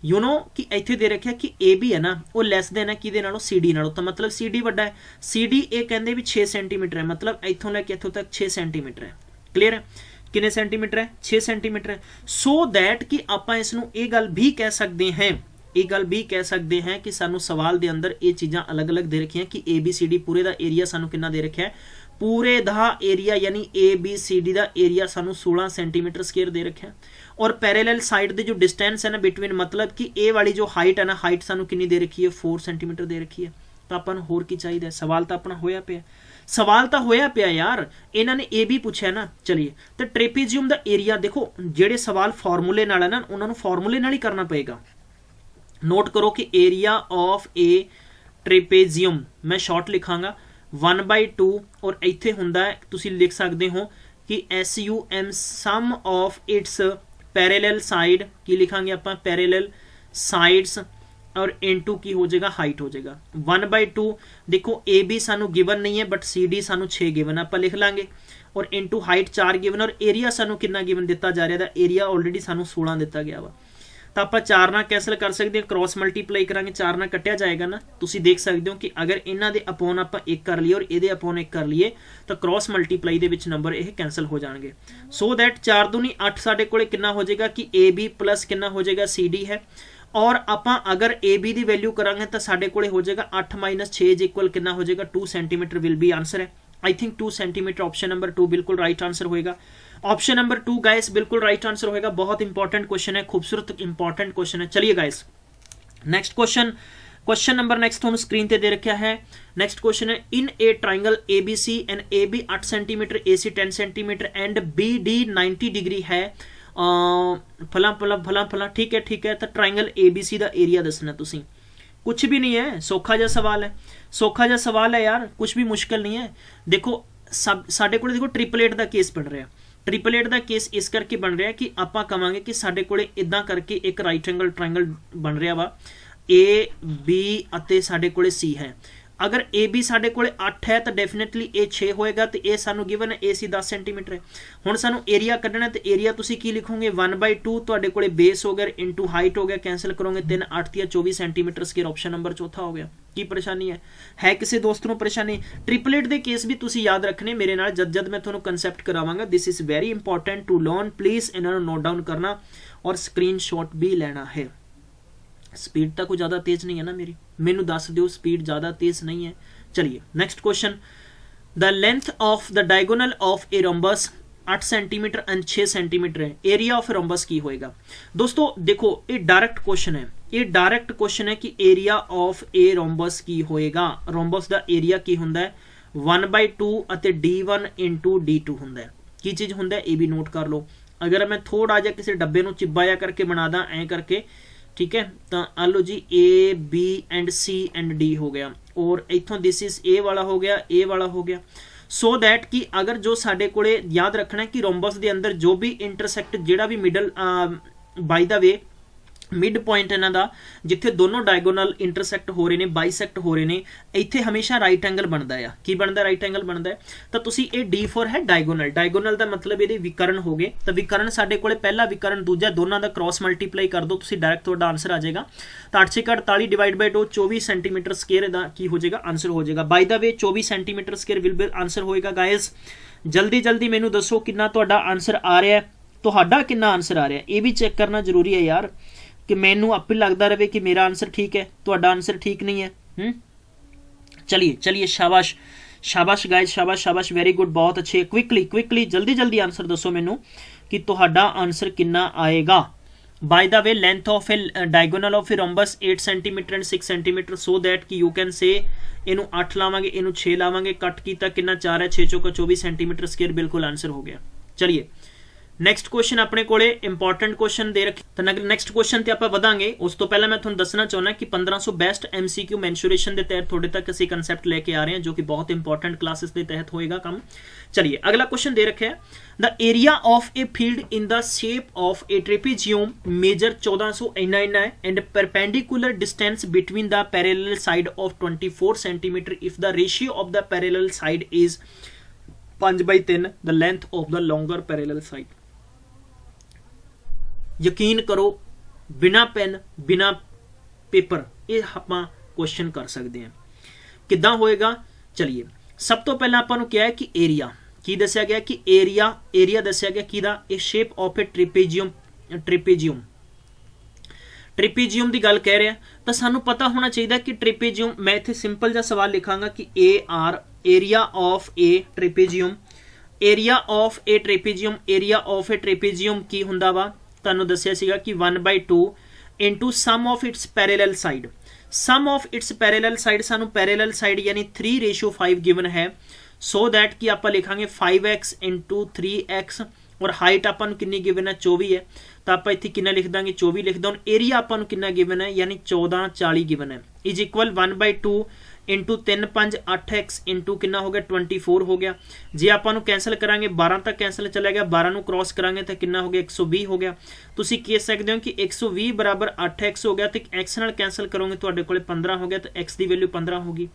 यू नो कि इत्थे दे रखिया कि ए बी है ना वो लैस देन है किहदे नालों, सी डी नालों। तो मतलब सी डी वड्डा है, सी डी ए कहंदे भी 6 सेंटीमीटर है, मतलब इत्थों लैके इत्थों तक 6 सेंटीमीटर है। क्लीयर है? कितने सेंटीमीटर है? 6 सेंटीमीटर है। सो दैट कि आपां इसनूं ये गल भी कह सकते हैं कि सानू सवाल दे अंदर ये चीज़ां अलग अलग दे रखियां कि ए बी सी डी पूरे दा एरिया सानू कितना दे रखा है, पूरे दा एरिया यानी ए बी सी डी दा एरिया सानू 16 सेंटीमीटर स्केयर दे रखा है। और पैरेलल साइड दे जो डिस्टेंस है ना बिटवीन, मतलब कि ए वाली जो हाइट है ना, हाइट सानू कितनी दे रखी है, 4 सेंटीमीटर दे रखी है। तो अपन होर की चाहिए, सवाल तो अपना होया पिया यार, इन्होंने ए बी पूछा ना। चलिए तो ट्रेपेजियम दा एरिया देखो, जेड़े सवाल फार्मूले नाल है ना उन्होंने फार्मूले नाल ही करना पएगा। नोट करो कि एरिया ऑफ ए ट्रेपेजियम मैं शॉर्ट लिखांगा 1/2, और इत्थे हुंदा है तुसीं लिख सकते हो कि SUM sum of its parallel side की लिखांगे आपां, पैरेलल साइड्स, और इनटू की हो जाएगा हाइट हो जाएगा 1/2। देखो ए बी सानू गिवन नहीं है बट सी डी सानू 6 गिवन है, आपां लिख लांगे, और इनटू हाइट 4 गिवन, और एरिया सानू कितना गिवन दिता जा रहा है, एरिया ऑलरेडी सानू 16 दिता गया वा। तो आप 4 ਨਾਲ कैंसल कर सकते हैं, क्रॉस मल्टीप्लाई करांगे 4 ਨਾਲ कटिया जाएगा ना। तुसीं देख सकते हो कि अगर इन्हां दे अपॉन आप 1 कर लिए और ये अपॉन 1 कर लिए तो cross multiply they which number ये कैंसल हो जाएंगे। सो दैट 4 दूनी 8 साडे कोले कितना हो जाएगा कि ए बी प्लस कितना हो जाएगा सी डी है, और आपां अगर ए बी की वैल्यू करांगे तो साडे कोले हो जाएगा 8 - 6 इज इक्वल कितना हो जाएगा 2 सेंटीमीटर विल बी आंसर है। I think 2 centimetre, option number 2 बिल्कुल राइट आंसर होएगा। ऑप्शन नंबर 2 गाइस बिल्कुल राइट आंसर होएगा। बहुत इंपॉर्टेंट क्वेश्चन है, खूबसूरत इंपॉर्टेंट क्वेश्चन है। चलिए guys next question number next हम स्क्रीन पे दे रखा है। नेक्स्ट क्वेश्चन है, in a triangle ABC and AB 8 centimetre, AC 10 centimetre and BD 90 degree है, फला ठीक है। तो ट्राइंगल ABC का एरिया दसना तुसीं, कुछ भी नहीं है, सौखा जा सवाल है यार, कुछ भी मुश्किल नहीं है। देखो साडे कोले देखो ट्रिपलेट का केस बन रहा है, ट्रिपलेट का केस इस करके बन रहा है कि आपां कहांगे कि साडे कोले इदां करके एक राइट एंगल ट्राइंगल बन रहा वा, AB अते साडे कोले C है। अगर AB साडे कोले 8 है तो डेफिनेटली ए 6 होएगा, तो ए सानू गिवन है AC 10 सेंटीमीटर है। हुण सानू एरिया कढना, तो एरिया तुसीं की लिखोगे 1/2 तुहाडे कोले बेस हो गया इनटू हाइट हो गया, कैंसिल करोगे 3 8 या 24 सेंटीमीटर स्केयर, ऑप्शन नंबर चौथा हो गया। की परेशानी है किसी दोस्त नूं परेशानी? ट्रिपलेट दे केस भी तुसीं याद रखने मेरे नाल, जद मैं तुहानूं कंसैप्ट करावांगा। This is very important to learn, please इन्हां नूं नोट डाउन करना और स्क्रीनशॉट भी लेना है। स्पीड तो कोई ज़्यादा तेज नहीं है ना मेरी, मैनू दस दिओ स्पीड ज़्यादा तेज नहीं है। चलिए next question, the length of the diagonal of a rhombus 8 centimetre and 6 centimetre है, एरिया ऑफ रोम्बस की होएगा। दोस्तों देखो ये डायरेक्ट क्वेश्चन है कि एरिया ऑफ ए रोम्बस की होएगा। रोम्बस का एरिया की हुंदा है 1/2 अते D1 इंटू D2 हुंदा है। की चीज़ हुंदा है ये भी नोट कर लो। अगर मैं थोड़ा जा किसी डब्बे नूं चिब्बा जा करके बना दा ऐ करके, ठीक है, तो आ लो जी A B and C and D हो गया, और इथों दिस इज A वाला हो गया। सो दैट कि अगर जो साडे कोले याद रखना है कि रोम्बस के अंदर जो भी इंटरसेक्ट जेड़ा भी middle bye the way mid point इन्हां दा जिथे दोनों डायगोनल इंटरसेक्ट हो रहे ने, बाइसेक्ट हो रहे ने, इत्थे हमेशा राइट एंगल बनता है। की बनता है? राइट एंगल बनता है। तो तुसी ये D4 है डायगोनल का मतलब ये विकर्ण हो गए। तो विकर्ण साडे कोले पहला विकर्ण दूजा दोनों का क्रॉस मल्टीप्लाई कर दो, तुसी डायरेक्ट तुहाडा आंसर आ जाएगा। तो 8 × 48 डिवाइड बाय 2 24 सेंटीमीटर स्केयर का की हो जाएगा, आंसर हो जाएगा। Bye the way 24 centimetre square will be answer होएगा। गाइस जल्दी मैनू दसो कितना तुहाडा आंसर आ रहा है, तुहाडा कितना आंसर आ रहा है, ये भी चेक करना जरूरी है यार, कि मैनू आपे लगता रहे कि मेरा आंसर ठीक है, तुहाडा आंसर ठीक नहीं है। चलिए शाबाश गाइस, शाबाश वेरी गुड, बहुत अच्छे। क्विकली जल्दी आंसर दसो मैनू कि तुहाडा आंसर कितना आएगा। Bye the way length of A diagonal of a rhombus 8 centimetre and 6 centimetre, so that कि यू कैन से इनू 8 लावांगे, इनू 6 लावांगे, कट कीता कितना 4 है, 6 × 24 सेंटीमीटर स्केयर, बिल्कुल आंसर हो गया। चलिए ਨੈਕਸਟ ਕੁਐਸਚਨ ਆਪਣੇ ਕੋਲੇ ਇੰਪੋਰਟੈਂਟ ਕੁਐਸਚਨ ਦੇ ਰੱਖੇ ਤਾਂ ਨੈਕਸਟ ਕੁਐਸਚਨ ਤੇ ਆਪਾਂ ਵਧਾਂਗੇ। ਉਸ ਤੋਂ ਪਹਿਲਾਂ ਮੈਂ ਤੁਹਾਨੂੰ ਦੱਸਣਾ ਚਾਹੁੰਦਾ ਕਿ 1500 ਬੈਸਟ MCQ ਮੈਂਸ਼ੂਰੇਸ਼ਨ ਦੇ ਤਹਿਤ ਤੁਹਾਡੇ ਤੱਕ ਅਸੀਂ ਕਨਸੈਪਟ ਲੈ ਕੇ ਆ ਰਹੇ ਹਾਂ ਜੋ ਕਿ ਬਹੁਤ ਇੰਪੋਰਟੈਂਟ ਕਲਾਸਿਸ ਦੇ ਤਹਿਤ ਹੋਏਗਾ ਕੰਮ। ਚਲਿਏ ਅਗਲਾ ਕੁਐਸਚਨ ਦੇ ਰੱਖਿਆ the area of a field in the shape of a trapezium measure 1400 ਇੰਨਾ ਹੈ and perpendicular distance between the parallel side of 24 centimeter if the ratio of the parallel side is 5/3 the length of the longer parallel side। ਯਕੀਨ ਕਰੋ ਬਿਨਾ PAN ਬਿਨਾ paper ਇਹ ਆਪਾਂ question ਕਰ ਸਕਦੇ ਹਾਂ। ਕਿੱਦਾਂ ਹੋਏਗਾ? ਚਲਿਏ ਸਭ ਤੋਂ ਪਹਿਲਾਂ ਆਪਾਂ ਨੂੰ ਕਿਹਾ ਹੈ ਕਿ ਏਰੀਆ ਕੀ ਦੱਸਿਆ ਗਿਆ ਕਿ ਏਰੀਆ ਦੱਸਿਆ ਗਿਆ ਕਿਹਦਾ? ਇਹ ਸ਼ੇਪ ਆਫ ਏ ਟ੍ਰੇਪੀਜ਼ੀਅਮ ਦੀ ਗੱਲ ਕਹਿ ਰਿਹਾ ਤਾਂ ਸਾਨੂੰ ਪਤਾ ਹੋਣਾ ਚਾਹੀਦਾ ਕਿ ਟ੍ਰੇਪੀਜ਼ੀਅਮ, ਮੈਂ ਇੱਥੇ ਸਿੰਪਲ ਜਿਹਾ ਸਵਾਲ ਲਿਖਾਂਗਾ ਕਿ ਏਰੀਆ ਆਫ ਏ ਟ੍ਰੇਪੀਜ਼ੀਅਮ ਕੀ ਹੁੰਦਾ ਵਾ? ਤੁਹਾਨੂੰ ਦੱਸਿਆ ਸੀਗਾ ਕਿ 1/2 into sum of its parallel side। sum of its parallel side ਸਾਨੂੰ parallel side यानी 3:5 given है so that कि ਆਪਾਂ ਲਿਖਾਂਗੇ 5x into 3x और हाइट ਆਪਾਂ ਨੂੰ ਕਿੰਨੀ ਗਿਵਨ ਹੈ 24 ਹੈ ਤਾਂ ਆਪਾਂ ਇੱਥੇ ਕਿੰਨਾ ਲਿਖ ਦਾਂਗੇ 24 ਲਿਖ ਦਾਂ। ਏਰੀਆ ਆਪਾਂ ਨੂੰ ਕਿੰਨਾ ਗਿਵਨ ਹੈ ਯਾਨੀ 1440 ਗਿਵਨ ਹੈ is equal 1/2 into 3 5 8x into ਕਿੰਨਾ ਹੋ ਗਿਆ 24 ਹੋ ਗਿਆ। ਜੇ ਆਪਾਂ ਨੂੰ ਕੈਂਸਲ ਕਰਾਂਗੇ 12 ਤੱਕ ਕੈਂਸਲ ਚਲਾ ਗਿਆ, 12 ਨੂੰ ਕ੍ਰਾਸ ਕਰਾਂਗੇ ਤਾਂ ਕਿੰਨਾ ਹੋ ਗਿਆ 120 ਹੋ ਗਿਆ। ਤੁਸੀਂ ਕਹਿ ਸਕਦੇ ਹੋ ਕਿ 120 ਬਰਾਬਰ 8x ਹੋ ਗਿਆ ਤੇ x ਨਾਲ ਕੈਂਸਲ ਕਰੋਗੇ ਤੁਹਾਡੇ ਕੋਲੇ 15 ਹੋ ਗਿਆ ਤਾਂ x ਦੀ ਵੈਲਿਊ 15 ਹੋਗੀ।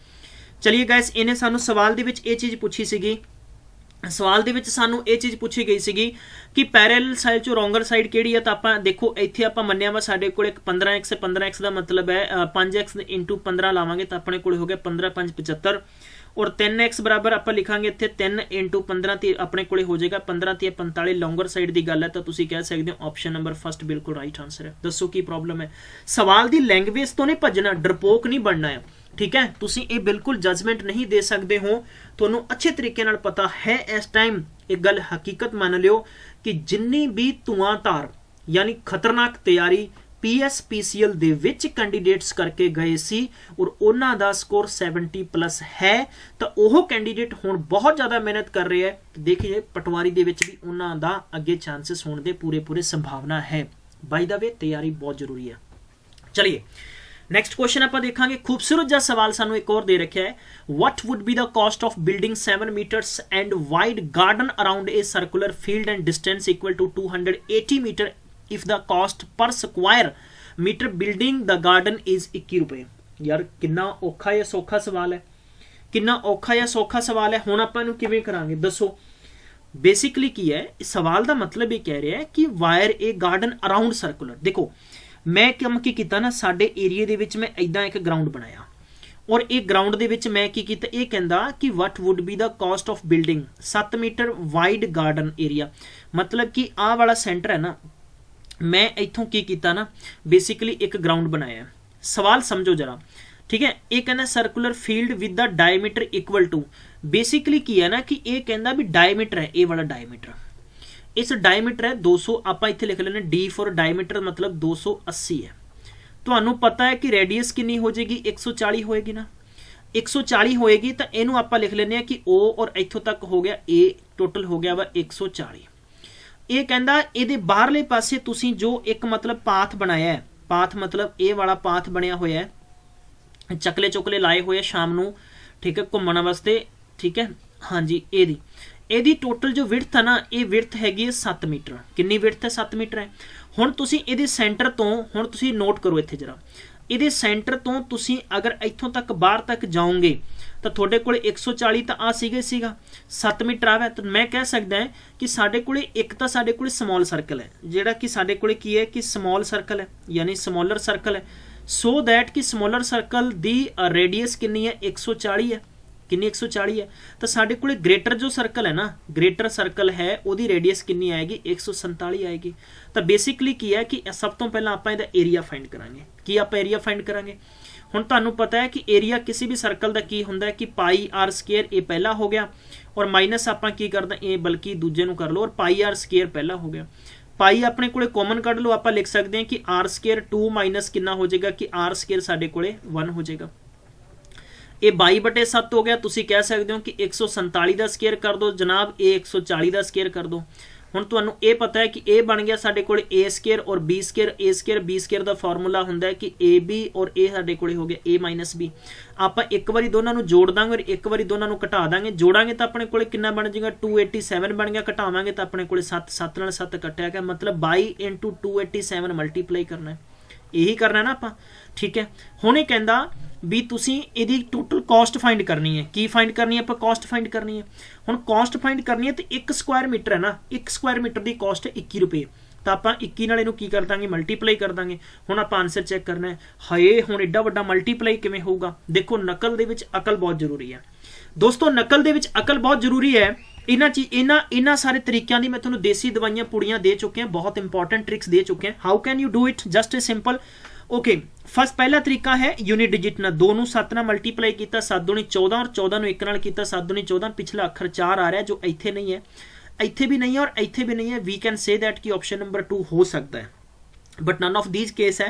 ਚਲਿਏ ਗਾਇਸ ਇਹਨੇ ਸਾਨੂੰ ਸਵਾਲ ਦੇ ਵਿੱਚ ਇਹ ਚੀਜ਼ ਪੁੱਛੀ ਸੀਗੀ, ਸਵਾਲ ਦੇ ਵਿੱਚ ਸਾਨੂੰ ਇਹ ਚੀਜ਼ ਪੁੱਛੀ ਗਈ ਸੀਗੀ ਕਿ ਪੈਰਲਲ ਸਾਈਡ ਚੋਂ ਰੋਂਗਰ ਸਾਈਡ ਕਿਹੜੀ ਹੈ। ਤਾਂ ਆਪਾਂ ਦੇਖੋ ਇੱਥੇ ਆਪਾਂ ਮੰਨਿਆ ਵਾ ਸਾਡੇ ਕੋਲ ਇੱਕ 15x ਦਾ ਮਤਲਬ ਹੈ 5x into 15 ਲਾਵਾਂਗੇ ਤਾਂ ਆਪਣੇ ਕੋਲ ਹੋ ਗਿਆ 15 5 75 ਔਰ 3x ਬਰਾਬਰ ਆਪਾਂ ਲਿਖਾਂਗੇ ਇੱਥੇ 3 into 15 ਤੇ ਆਪਣੇ ਕੋਲੇ ਹੋ ਜਾਏਗਾ 15 ਤੇ 45 ਲੌਂਗਰ ਸਾਈਡ ਦੀ ਗੱਲ ਹੈ ਤਾਂ ਤੁਸੀਂ ਕਹਿ ਸਕਦੇ ਹੋ ਆਪਸ਼ਨ ਨੰਬਰ ਫਸਟ ਬਿਲਕੁਲ ਰਾਈਟ ਆਨਸਰ ਹੈ। ਦੱਸੋ ਕੀ ਪ੍ਰੋਬਲਮ ਹੈ? ਸਵਾਲ ਦੀ ਲੈਂਗੁਏਜ ਤੋਂ ਨਹੀਂ ਭੱਜਣਾ, ਡਰਪੋਕ ਨਹੀਂ ਬਣਨਾ ਹੈ, ठीक है। तुसी ये बिल्कुल जजमेंट नहीं दे सकते हो, तुहानू अच्छे तरीके नाल पता है इस टाइम एक गल हकीकत मान लियो कि जिन्नी भी धुआंधार यानी खतरनाक तैयारी PSPCL दे विच कैंडीडेट्स करके गए सी और उन्हां दा स्कोर 70+ है तो ओह कैंडीडेट हुण बहुत ज़्यादा मेहनत कर रहे हैं। देखिए पटवारी दे विच भी उन्हां दा अगे चांसेस होने दे पूरे संभावना है। बाय द वे तैयारी बहुत जरूरी है। चलिए नैक्सट क्वेश्चन आप देखेंगे, खूबसूरत जहा सवाल सानू एक और दे रखा है, what would be the cost of building 7 metres and wide garden around a circular field and distance equal to 280 metre if the cost per square metre building the garden is 21 रुपए। यार कितना औखा या सौखा सवाल है, कितना औखा या सौखा सवाल है। हुण आपां नूं किवें करांगे दसो? बेसिकली की है सवाल का मतलब ये कह रहा है कि वायर ए गार्डन अराउंड सर्कुलर। देखो मैं काम की किया ना, साडे एरिए दे विच मैं इदां एक ग्राउंड बनाया और एक ग्राउंड दे विच मैं की कीता, ये कहंदा कि what would be the cost of building 7 metre wide garden area. मतलब कि आ वाला सेंटर है ना, मैं इत्थों की कीता ना बेसिकली एक ग्राउंड बनाया। सवाल समझो जरा, ठीक है। ये कहना circular field with the diameter equal to, basically की है ना कि ये कहंदा भी डायमीटर है, ये वाला डायमीटर, इस डायमीटर है 200, आप इत्थे लिख लेने डी फॉर डायमीटर मतलब 280 है। तुहानू पता है कि रेडियस कितनी हो जाएगी 140 होएगी ना, 140 होएगी तो इनू आप लिख लेने कि ओ और इत्थों तक हो गया ए, टोटल हो गया वा 140। ये कहंदा इहदे बाहरले पासे तुसी जो एक मतलब पाथ बनाया है, पाथ मतलब ए वाला पाथ बनया होया है, चकले चुकले लाए हुए शाम नू, ठीक है, घूमने वास्ते, ठीक है। हाँ जी, ਇਹਦੀ टोटल जो विड्थ है ना, ये विड्थ हैगी 7 मीटर। कितनी विड्थ है? 7 मीटर है। हुण तुसी इहदे सेंटर तो, हुण तुसी नोट करो इत्थे जरा, इहदे सेंटर तो तुसी अगर इत्थों तक बाहर तक जाओगे तो तुहाडे कोले 140 तो आ सीगा 7 मीटर आवे। तो मैं कह सकदा है कि साडे कोले एक तो साडे कोले स्मॉल सर्कल है, जिहड़ा कि साडे कोले की है कि स्मॉल सर्कल है यानी स्मॉलर सर्कल है, सो दैट कि स्मॉलर सर्कल दी रेडियस कितनी है 140 है, कितनी 140 है। तो साडे कोले ग्रेटर जो सर्कल है ना, ग्रेटर सर्कल है उहदी रेडियस कितनी आएगी 147 आएगी। तो बेसिकली की है कि सब तो पहला आपां इहदा एरिया फाइंड करांगे। कि आपां एरिया फाइंड करांगे? हुण तुहानूं पता है कि एरिया किसी भी सर्कल का की हुंदा है कि पाई आर स्केयर, ये पहला हो गया और माइनस आपां की करदा ये बल्कि दूजे नूं कर लो और पाई आर स्केयर पहला हो गया। पाई अपने कोले कॉमन कढ लो, आपां लिख सकते हैं कि आर स्केयर 2 माइनस कितना हो जाएगा कि आर स्केयर साडे कोले 1 हो जाएगा। ये 22/7 हो गया। तुसी कह सकते हो कि 147 का स्केयर कर दो जनाब, ये 140 का स्केयर कर दो। ਹੁਣ ਤੁਹਾਨੂੰ ਇਹ ਪਤਾ ਹੈ ਕਿ ਇਹ ਬਣ ਗਿਆ ਸਾਡੇ ਕੋਲ a ਸਕੁਅਰ ਔਰ b square. a square b square the formula ਹੁੰਦਾ ਹੈ ਕਿ ab ਔਰ a ਸਾਡੇ ਕੋਲ ਹੋ ਗਿਆ a ਮਾਈਨਸ b। ਆਪਾਂ ਇੱਕ ਵਾਰੀ ਦੋਨਾਂ ਨੂੰ ਜੋੜ ਦਾਂਗੇ ਔਰ ਇੱਕ ਵਾਰੀ ਦੋਨਾਂ ਨੂੰ ਘਟਾ ਦਾਂਗੇ। ਜੋੜਾਂਗੇ ਤਾਂ ਆਪਣੇ ਕੋਲ ਕਿੰਨਾ ਬਣ ਜਾਏਗਾ 287 ਬਣ ਗਿਆ, ਘਟਾਵਾਂਗੇ ਤਾਂ ਆਪਣੇ ਕੋਲ 7 ਨਾਲ 7 ਕੱਟਿਆ ਗਿਆ, ਮਤਲਬ 22 into 287 ਮਲਟੀਪਲਾਈ ਕਰਨਾ ਹੈ। ਇਹੀ ਕਰਨਾ ਨਾ ਆਪਾਂ, ठीक है। ਹੁਣ ਇਹ ਕਹਿੰਦਾ ਵੀ ਤੁਸੀਂ ਇਹਦੀ ਟੋਟਲ ਕਾਸਟ फाइंड ਕਰਨੀ ਹੈ। ਕੀ फाइंड ਕਰਨੀ ਹੈ ਆਪਾਂ? ਕਾਸਟ फाइंड ਕਰਨੀ ਹੈ। ਹੁਣ ਕਾਸਟ फाइंड ਕਰਨੀ ਹੈ ਤੇ 1 ਸਕੁਆਇਰ ਮੀਟਰ ਹੈ ਨਾ, 1 ਸਕੁਆਇਰ ਮੀਟਰ ਦੀ ਕਾਸਟ ਹੈ 21 ਰੁਪਏ। ਤਾਂ ਆਪਾਂ 21 ਨਾਲ ਇਹਨੂੰ ਕੀ ਕਰ ਦਾਂਗੇ? ਮਲਟੀਪਲਾਈ ਕਰ ਦਾਂਗੇ। ਹੁਣ ਆਪਾਂ ਆਨਸਰ ਚੈੱਕ ਕਰਨਾ ਹੈ। ਹਾਏ ਹੁਣ ਐਡਾ ਵੱਡਾ ਮਲਟੀਪਲਾਈ ਕਿਵੇਂ ਹੋਊਗਾ? ਦੇਖੋ ਨਕਲ ਦੇ ਵਿੱਚ ਅਕਲ ਬਹੁਤ ਜ਼ਰੂਰੀ ਹੈ ਦੋਸਤੋ, ਨਕਲ ਦੇ ਵਿੱਚ ਅਕਲ ਬਹੁਤ ਜ਼ਰੂਰੀ ਹੈ। ਇਹਨਾਂ ਸਾਰੇ ਤਰੀਕਿਆਂ ਦੀ ਮੈਂ ਤੁਹਾਨੂੰ ਦੇਸੀ ਦਵਾਈਆਂ ਪੁੜੀਆਂ ਦੇ ਚੁੱਕੇ ਹਾਂ, ਬਹੁਤ ਇੰਪॉर्टेंट ट्रिक्स दे चुके हैं। How can you do it? Just a simple okay. First पहला तरीका है यूनिट डिजिट ना 2 ਨੂੰ 7 ਨਾਲ ਮਲਟੀਪਲਾਈ ਕੀਤਾ, 7 दूनी 14 और 14 ਨੂੰ 1 ਨਾਲ ਕੀਤਾ, 7 दूनी 14। ਪਿਛਲਾ ਅੱਖਰ 4 ਆ ਰਿਹਾ ਜੋ ਇੱਥੇ ਨਹੀਂ ਹੈ, ਇੱਥੇ ਵੀ ਨਹੀਂ ਹੈ ਔਰ ਇੱਥੇ ਵੀ ਨਹੀਂ ਹੈ। ਵੀ ਕੈਨ ਸੇ ਦੈਟ ਕਿ ਆਪਸ਼ਨ ਨੰਬਰ 2 ਹੋ ਸਕਦਾ ਹੈ, but none of these case है।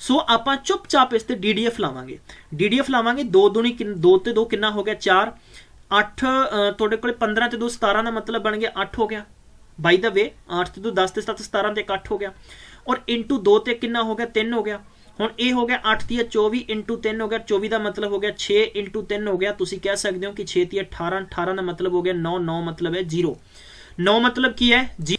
सो आप चुपचाप इस DDF लावांगे। DDF लावांगे 2 दूनी 2 ਤੇ 2 कितना हो गया 4, 8 ਤੁਹਾਡੇ ਕੋਲ 15 ਤੇ 2 17 ਦਾ ਮਤਲਬ ਬਣ ਗਿਆ 8 ਹੋ ਗਿਆ। ਬਾਈ ਦਾ ਵੇ 8 ਤੇ 2 10 ਤੇ 7 17 ਤੇ 8 ਹੋ ਗਿਆ ਔਰ ਇਨਟੂ 2 ਤੇ ਕਿੰਨਾ ਹੋ ਗਿਆ 3 ਹੋ ਗਿਆ। ਹੁਣ ਇਹ ਹੋ ਗਿਆ 8 ਦੀ 24 ਇਨਟੂ 3 ਹੋ ਗਿਆ 24 ਦਾ ਮਤਲਬ ਹੋ ਗਿਆ 6 ਇਨਟੂ 3 ਹੋ ਗਿਆ। ਤੁਸੀਂ ਕਹਿ ਸਕਦੇ ਹੋ ਕਿ 6 ਦੀ 18, 18 ਦਾ ਮਤਲਬ ਹੋ ਗਿਆ 9, 9 ਮਤਲਬ ਹੈ 0। 9 मतलब की है जी?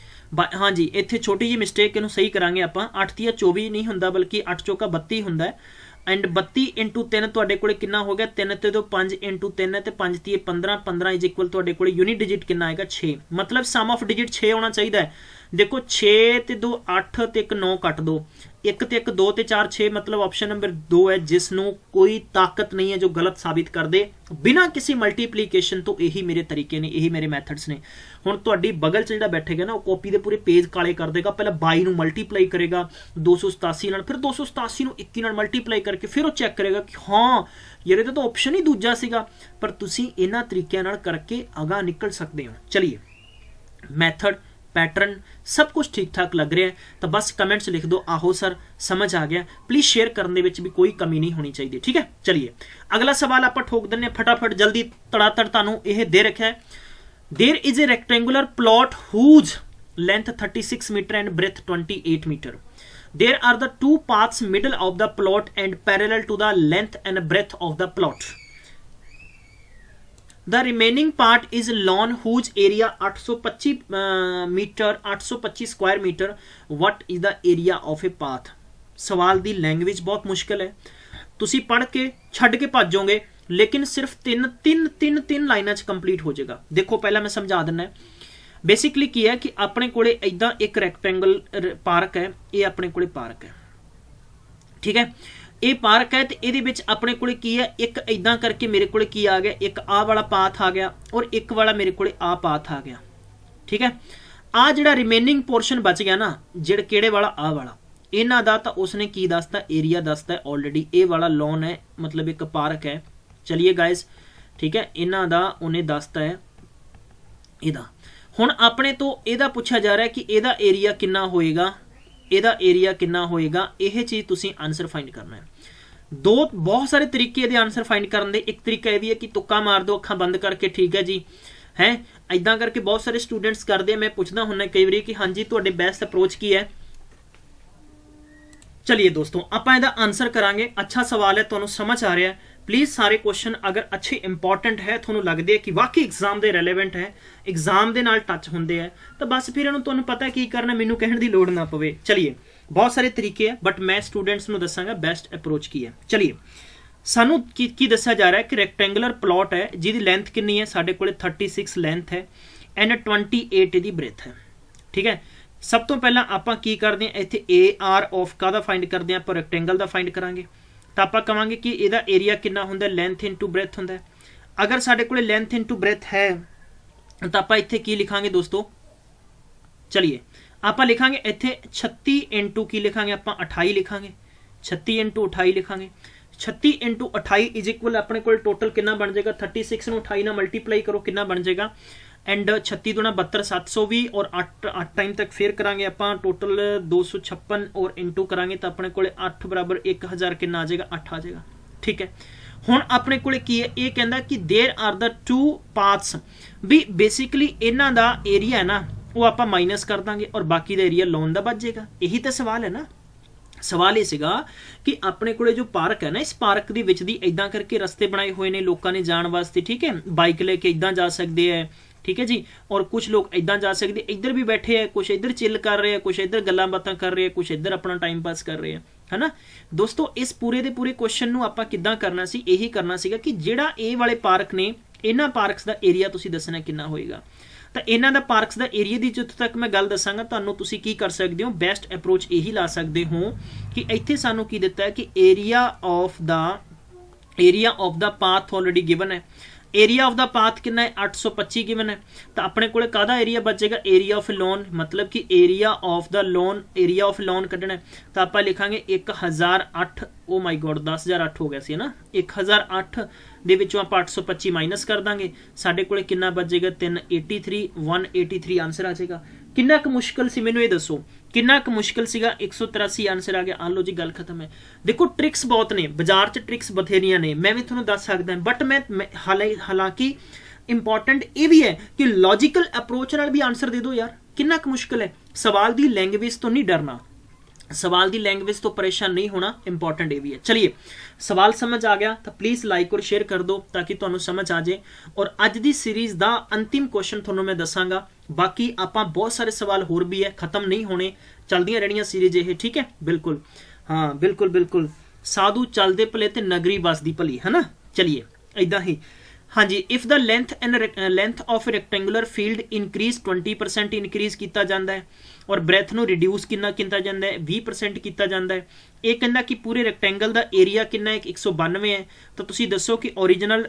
हाँ जी, इत्थे छोटी जी मिस्टेक इहनूं सही करांगे आपां। 8 दी 24 नहीं हुंदा बल्कि 8 चौका 32 हुंदा है। एंड 32 इंटू 3 तुहाडे कोले कितना हो गया? 3 ते 2 5 इंटू 3 है ते 5 ती 15, 15 इज इक्वल तुहाडे कोले यूनिट डिजिट कितना आएगा 6। मतलब सम ऑफ डिजिट 6 होना चाहिए। देखो 6 ते 2 8 ते 1 9 कट दो, 1 ते 1 2 ते 4 6, मतलब ऑप्शन नंबर 2 है जिसनों कोई ताकत नहीं है जो गलत साबित कर दे बिना किसी मल्टीप्लीकेशन तो। यही मेरे तरीके ने, यही मेरे मैथड्स ने। हुण तुहाडी बगल च जिहड़ा बैठेगा ना, वो कॉपी दे पूरे पेज काले कर देगा। पहले 22 नूं मल्टीप्लाई करेगा 287 नाल, फिर 287 नूं 21 नाल मल्टीप्लाई करके फिर वो चैक करेगा कि हाँ यार ये तो ऑप्शन ही दूजा सीगा। पर तुसीं इन्हां तरीकिਆਂ नाल करके अगां निकल सकते हो। चलिए मैथड पैटर्न सब कुछ ठीक ठाक लग रहा है तो बस कमेंट्स लिख दो आहो सर समझ आ गया। प्लीज शेयर करने में भी कोई कमी नहीं होनी चाहिए, ठीक है। चलिए अगला सवाल आप ठोक देने फटाफट जल्दी तड़ातड़ तुहानूं यह दे रखा है। There is a rectangular plot whose length 36 metre and breadth 28 metre. There are the 2 paths middle of the plot and parallel to the length and breadth of the plot. The remaining part is lawn whose area 825 metre 825 square metre. What is the area of a path? सवाल दी language बहुत मुश्किल है, तुसी पढ़ के छड़ के भज जाओगे, लेकिन सिर्फ तीन लाइनां च कंप्लीट हो जाएगा। देखो पहला मैं समझा दिना है। बेसिकली की है कि अपने कोले इदां एक रैक्टेंगल पार्क है, ये अपने कोले पार्क है, ठीक है। ये पार्क है तो ये अपने को एक इदा करके मेरे को आ गया, एक आ वाला पाथ आ गया और एक वाला मेरे को आ पाथ आ गया, ठीक है। आ जिहड़ा रिमेनिंग पोर्शन बच गया ना, जिहड़ा केड़े वाला आ वाला, इन्हां दा तां उसने की दसता एरिया दसता है ऑलरेडी। ये वाला लॉन है, मतलब एक पार्क है। चलिए गाइज ठीक है, इन्हां दा उन्हें दसता है इहदा। हुण अपने तो इहदा पुछा जा रहा है कि इहदा एरिया कितना होएगा, ਇਹਦਾ ਏਰੀਆ ਕਿੰਨਾ ਹੋਏਗਾ। ਇਹ ਚੀਜ਼ ਤੁਸੀਂ ਆਨਸਰ ਫਾਈਂਡ ਕਰਨਾ ਹੈ। ਬਹੁਤ ਸਾਰੇ ਤਰੀਕੇ ਇਹਦੇ ਆਨਸਰ ਫਾਈਂਡ ਕਰਨ ਦੇ। ਇੱਕ ਤਰੀਕਾ ਇਹ ਵੀ ਹੈ ਕਿ ਤੁੱਕਾ ਮਾਰ ਦਿਓ ਅੱਖਾਂ ਬੰਦ ਕਰਕੇ, ਠੀਕ ਹੈ ਜੀ, ਹੈ ਇਦਾਂ ਕਰਕੇ ਬਹੁਤ ਸਾਰੇ ਸਟੂਡੈਂਟਸ ਕਰਦੇ ਆ। ਮੈਂ ਪੁੱਛਦਾ ਹੁੰਦਾ ਕਈ ਵਾਰੀ ਕਿ ਹਾਂਜੀ ਤੁਹਾਡੇ ਬੈਸਟ ਅਪਰੋਚ ਕੀ ਹੈ। चलिए दोस्तों ਆਪਾਂ ਇਹਦਾ ਆਨਸਰ ਕਰਾਂਗੇ। अच्छा सवाल है, ਤੁਹਾਨੂੰ समझ आ रहा है। प्लीज़ सारे क्वेश्चन अगर अच्छे इंपॉर्टेंट है, ਤੁਹਾਨੂੰ लगते है कि वाकई एग्जाम ਦੇ रेलेवेंट है, एग्जाम ਦੇ ਨਾਲ टच ਹੁੰਦੇ है, तो बस फिर ਇਹਨੂੰ ਤੁਹਾਨੂੰ पता की करना, ਮੈਨੂੰ ਕਹਿਣ ਦੀ ਲੋੜ ना ਪਵੇ। चलिए बहुत सारे तरीके है, बट मैं स्टूडेंट्स ਨੂੰ ਦੱਸਾਂਗਾ बेस्ट अप्रोच की है। चलिए ਸਾਨੂੰ ਕੀ ਦੱਸਿਆ ਜਾ ਰਿਹਾ ਹੈ कि रेक्टेंगुलर प्लॉट है ਜਿਹਦੀ ਲੈਂਥ ਕਿੰਨੀ ਹੈ, ਸਾਡੇ ਕੋਲੇ 36 ਲੈਂਥ ਹੈ एंड 28 ਇਹਦੀ ਬ੍ਰੇਥ है, ठीक है। सब तो पहला आपां की करते हैं, इत्थे ए आर ऑफ काहदा फाइंड करते हैं, आप रैक्टेंगल का फाइंड करांगे। तो आप कहांगे कि इहदा एरिया कितना हुंदा, लेंथ इंटू ब्रेथ हुंदा है। अगर साडे कोले लेंथ इंटू ब्रेथ है तो आप इत्थे की लिखांगे दोस्तों, चलिए आप लिखांगे इत्थे 36 इंटू की लिखांगे, आप 28 लिखांगे, 36 इंटू 28 लिखांगे। 36 इंटू 28 इज इक्वल अपने को टोटल कितना बन जाएगा, 36 ਨੂੰ 28 ਨਾਲ मल्टीप्लाई करो कितना बन जाएगा, एंड 36 दूना 72 720 और 8 टाइम तक फिर करांगे आप टोटल 256 और इंटू करांगे तो अपने को 8 बराबर 1000 कितना आ जाएगा, 8 आ जाएगा, ठीक है। हुण अपने को की है, ये कहता कि देयर आर द 2 पाथ्स भी बेसिकली इन्हां दा एरिया है ना, ਉਹ ਆਪਾਂ ਮਾਈਨਸ ਕਰ ਦਾਂਗੇ ਔਰ ਬਾਕੀ ਦਾ ਏਰੀਆ ਲੋਨ ਦਾ ਬਚ ਜਾਏਗਾ। ਇਹੀ ਤਾਂ ਸਵਾਲ ਹੈ ਨਾ। ਸਵਾਲ ਇਹ ਸੀਗਾ ਕਿ ਆਪਣੇ ਕੋਲੇ ਜੋ ਪਾਰਕ ਹੈ ਨਾ, ਇਸ ਪਾਰਕ ਦੇ ਵਿੱਚ ਦੀ ਇਦਾਂ ਕਰਕੇ ਰਸਤੇ ਬਣਾਏ ਹੋਏ ਨੇ ਲੋਕਾਂ ਨੇ ਜਾਣ ਵਾਸਤੇ, ਠੀਕ ਹੈ, ਬਾਈਕ ਲੈ ਕੇ ਇਦਾਂ ਜਾ ਸਕਦੇ ਹੈ, ठीक है जी, और कुछ लोग इदां जा सकते, इधर भी बैठे हैं, कुछ इधर चिल कर रहे हैं, कुछ इधर गल्लां बातां कर रहे हैं, कुछ इधर अपना टाइम पास कर रहे हैं, है ना दोस्तों। इस पूरे दे पूरे क्वेश्चन नूं आपां किद्दां करना सी, यही करना सीगा कि जिहड़ा ए वाले पार्क ने, इन्हां पार्क्स दा एरिया तुसीं दसना किन्ना होएगा। तो इन्हां दा पार्क्स दा एरिया दी जिੱਥੋਂ तक मैं गल दसांगा तुहानूं, तुसीं की कर सकदे हो, बेस्ट अप्रोच यही ला सकदे हो कि इत्थे सानूं की दित्ता है कि area of the path already given है। एरिया ऑफ द पाथ कितना है 825 गिवन है। तो अपने को कादा एरिया बचेगा, एरिया ऑफ लोन, मतलब कि area of the lawn, area of lawn कढ़ना है तो आप लिखांगे 1008। ओ माई गॉड 10,008 हो गया सी ना, 1008 ਦੇ ਵਿੱਚੋਂ ਆਪਾਂ 825 ਮਾਈਨਸ ਕਰ ਦਾਂਗੇ, ਸਾਡੇ ਕੋਲੇ ਕਿੰਨਾ ਬਚੇਗਾ 383, 183 ਆਨਸਰ ਆ ਜਾਏਗਾ। ਕਿੰਨਾ ਕੁ ਮੁਸ਼ਕਲ ਸੀ ਮੈਨੂੰ ਇਹ ਦੱਸੋ, ਕਿੰਨਾ ਕੁ ਮੁਸ਼ਕਲ ਸੀਗਾ? 183 ਆਨਸਰ ਆ ਗਿਆ। ਆ ਲੋ ਜੀ ਗੱਲ ਖਤਮ ਹੈ। ਦੇਖੋ ਟ੍ਰਿਕਸ ਬਹੁਤ ਨੇ ਬਾਜ਼ਾਰ 'ਚ, ਟ੍ਰਿਕਸ ਬਥੇਰੀਆਂ ਨੇ, ਮੈਂ ਵੀ ਤੁਹਾਨੂੰ ਦੱਸ ਸਕਦਾ, ਬਟ ਮੈਂ ਹਾਲਾਂਕਿ ਇੰਪੋਰਟੈਂਟ ਇਹ ਵੀ ਹੈ ਕਿ ਲੌਜੀਕਲ ਅਪਰੋਚ ਨਾਲ ਵੀ ਆਨਸਰ ਦੇ ਦਿਓ ਯਾਰ। ਕਿੰਨਾ ਕੁ ਮੁਸ਼ਕਲ ਹੈ? ਸਵਾਲ ਦੀ ਲੈਂਗੁਏਜ ਤੋਂ ਨਹੀਂ ਡਰਨਾ, सवाल की लैंग्वेज तो परेशान नहीं होना, इंपॉर्टेंट ये भी है। चलिए सवाल समझ आ गया तो प्लीज़ लाइक और शेयर कर दो ताकि तुहानू समझ आ जाए। और अज की सीरीज़ का अंतिम क्वेश्चन तुहानू मैं दसांगा, बाकी आपां बहुत सारे सवाल होर भी है, खत्म नहीं होने, चलदियां रहणियां सीरीज़ ये, ठीक है। बिल्कुल हाँ, बिल्कुल बिल्कुल, साधु चलदे भले ते नगरी बसदी भली, है ना। चलिए इदां ही हाँ जी, if the length of rectangular field increase 20% increase किया जाता है और ब्रैथ नू रिड्यूस कितना किया जाता है 20% किया जाता है। ये कहता कि पूरे रेक्टेंगल का एरिया कितना है 192 है, तो तुसी दसो कि ओरिजिनल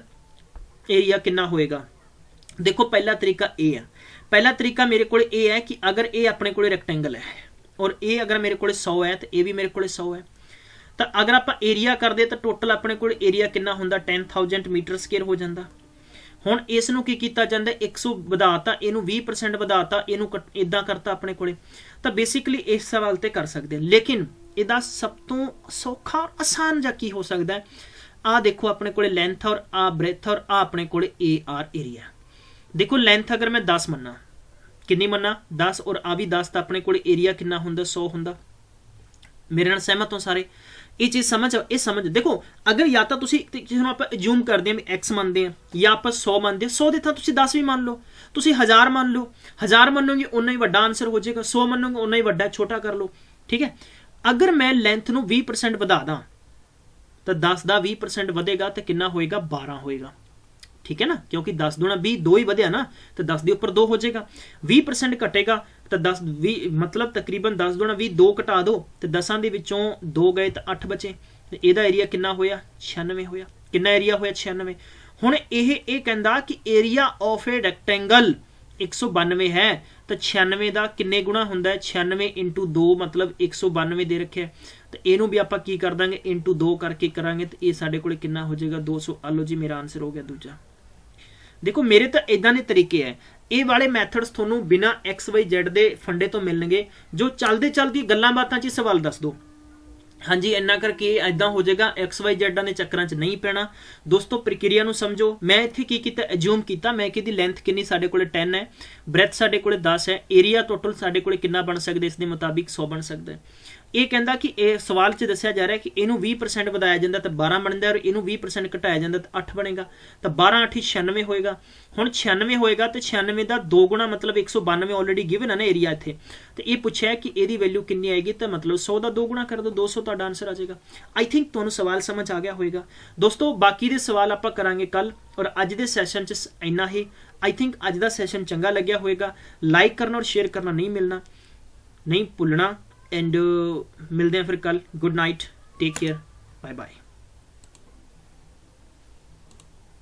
एरिया कितना होएगा। देखो पहला तरीका ए है, पहला तरीका मेरे को ये है कि अगर ये अपने को रेक्टेंगल है और ये अगर मेरे को 100 है तो ये भी मेरे को 100 है, तो अगर आप एरिया करते तो टोटल अपने को एरिया कितना होंदा 10,000 मीटर स्केयर हो जाता। हुण इस नूं की कीता जांदा 100 वधाता, इनू 20% वधाता, इनू इदां करता अपने को। तो बेसिकली इस सवाल ते कर सकते हैं, लेकिन इहदा सब तो सौखा और आसान जा की हो सकता है। आ देखो अपने को लेंथ और आ ब्रेथ और आ अपने को एरिया। देखो लेंथ अगर मैं 10 मन्ना, कितनी मन्ना 10, और आ भी 10, तो अपने को एरिया कितना होंदा 100 होंदा। मेरे नाल सहमत हो सारे? ये चीज़ समझ देखो, अगर या तो जिसनों आप एज्यूम करते हैं एक्स मानते हैं या आप 100 मानते हैं, 100 के थां 10 भी मान लो, 1000 मान लो, 1000 मनोगे उन्ना ही वड्डा आंसर हो जाएगा, 100 मनोगे उन्ना ही वड्डा, छोटा कर लो, ठीक है। अगर मैं लेंथ नूं 20% वधा दा तो 10 का 20% वधेगा तो कितना होएगा 12 होएगा, ठीक है ना, क्योंकि 10 दूना 20, 2 ही वधिया ना, तो 10 के उपर 2 हो जाएगा। 20% घटेगा तो 10 20 मतलब तकरीबन 10 दूना 20, 2 घटा दो तो 10 के विचों 2 गए तो 8 बचे। ਇਹਦਾ एरिया कितना होया 96 होया। कितना एरिया होया 96। हुण ਇਹ कहंदा कि एरिया ऑफ ए रेक्टेंगल 192 है तो 96 का किन्ने गुणा हुंदा है 96 × 2 मतलब 192 दे रखे। तो इनू भी आप की कर देंगे × 2 करके करांगे तो ये साडे कोले कितना हो जाएगा 200। आलो जी मेरा आंसर हो गया दूजा। देखो मेरे तो इदां दे तरीके है, ये वाले मैथड्स थोनू बिना XYZ दे फंडे तो मिलणगे, जो चलते चलती गल्लां बातां च सवाल दस दो। हाँ जी इन्ना करके इदां हो जाएगा, XYZ के चक्करां च नहीं पैना। दोस्तों प्रक्रिया नू समझो, मैं इत्थे की कीता एज्यूम कीता मैं कि लेंथ कितनी साडे कोले 10 है, ब्रैथ साडे कोले 10 है, एरिया टोटल साडे कोले कितना बन सकदा इस दे मुताबिक 100 बन सकदा है। ये कहता कि ये सवाल च दस्या जा रहा है कि इनू 20% वधाया जाता तो 12 बनता है और इनू 20% घटाया जाता तो 8 बनेगा। तो 12 8 96 होएगा। हुण 96 होएगा तो 96 का 2 गुणा मतलब 192 ऑलरेडी गिवन है ना एरिया इत्थे। तो ये पूछा है कि यदी वैल्यू कितनी आएगी, तो मतलब 100 का 2 गुणा कर दो 200 तुहाडा आंसर आ जाएगा। आई थिंक तुहानू सवाल समझ आ गया होएगा। दोस्तों बाकी दे सवाल आपां करांगे कल, और अज दे सैशन च इन्ना ही। आई थिंक अज दा सैशन चंगा लग्या होएगा। लाइक करना और शेयर करना नहीं भुलना। एंड मिलते हैं फिर कल। Good night, take care, bye bye.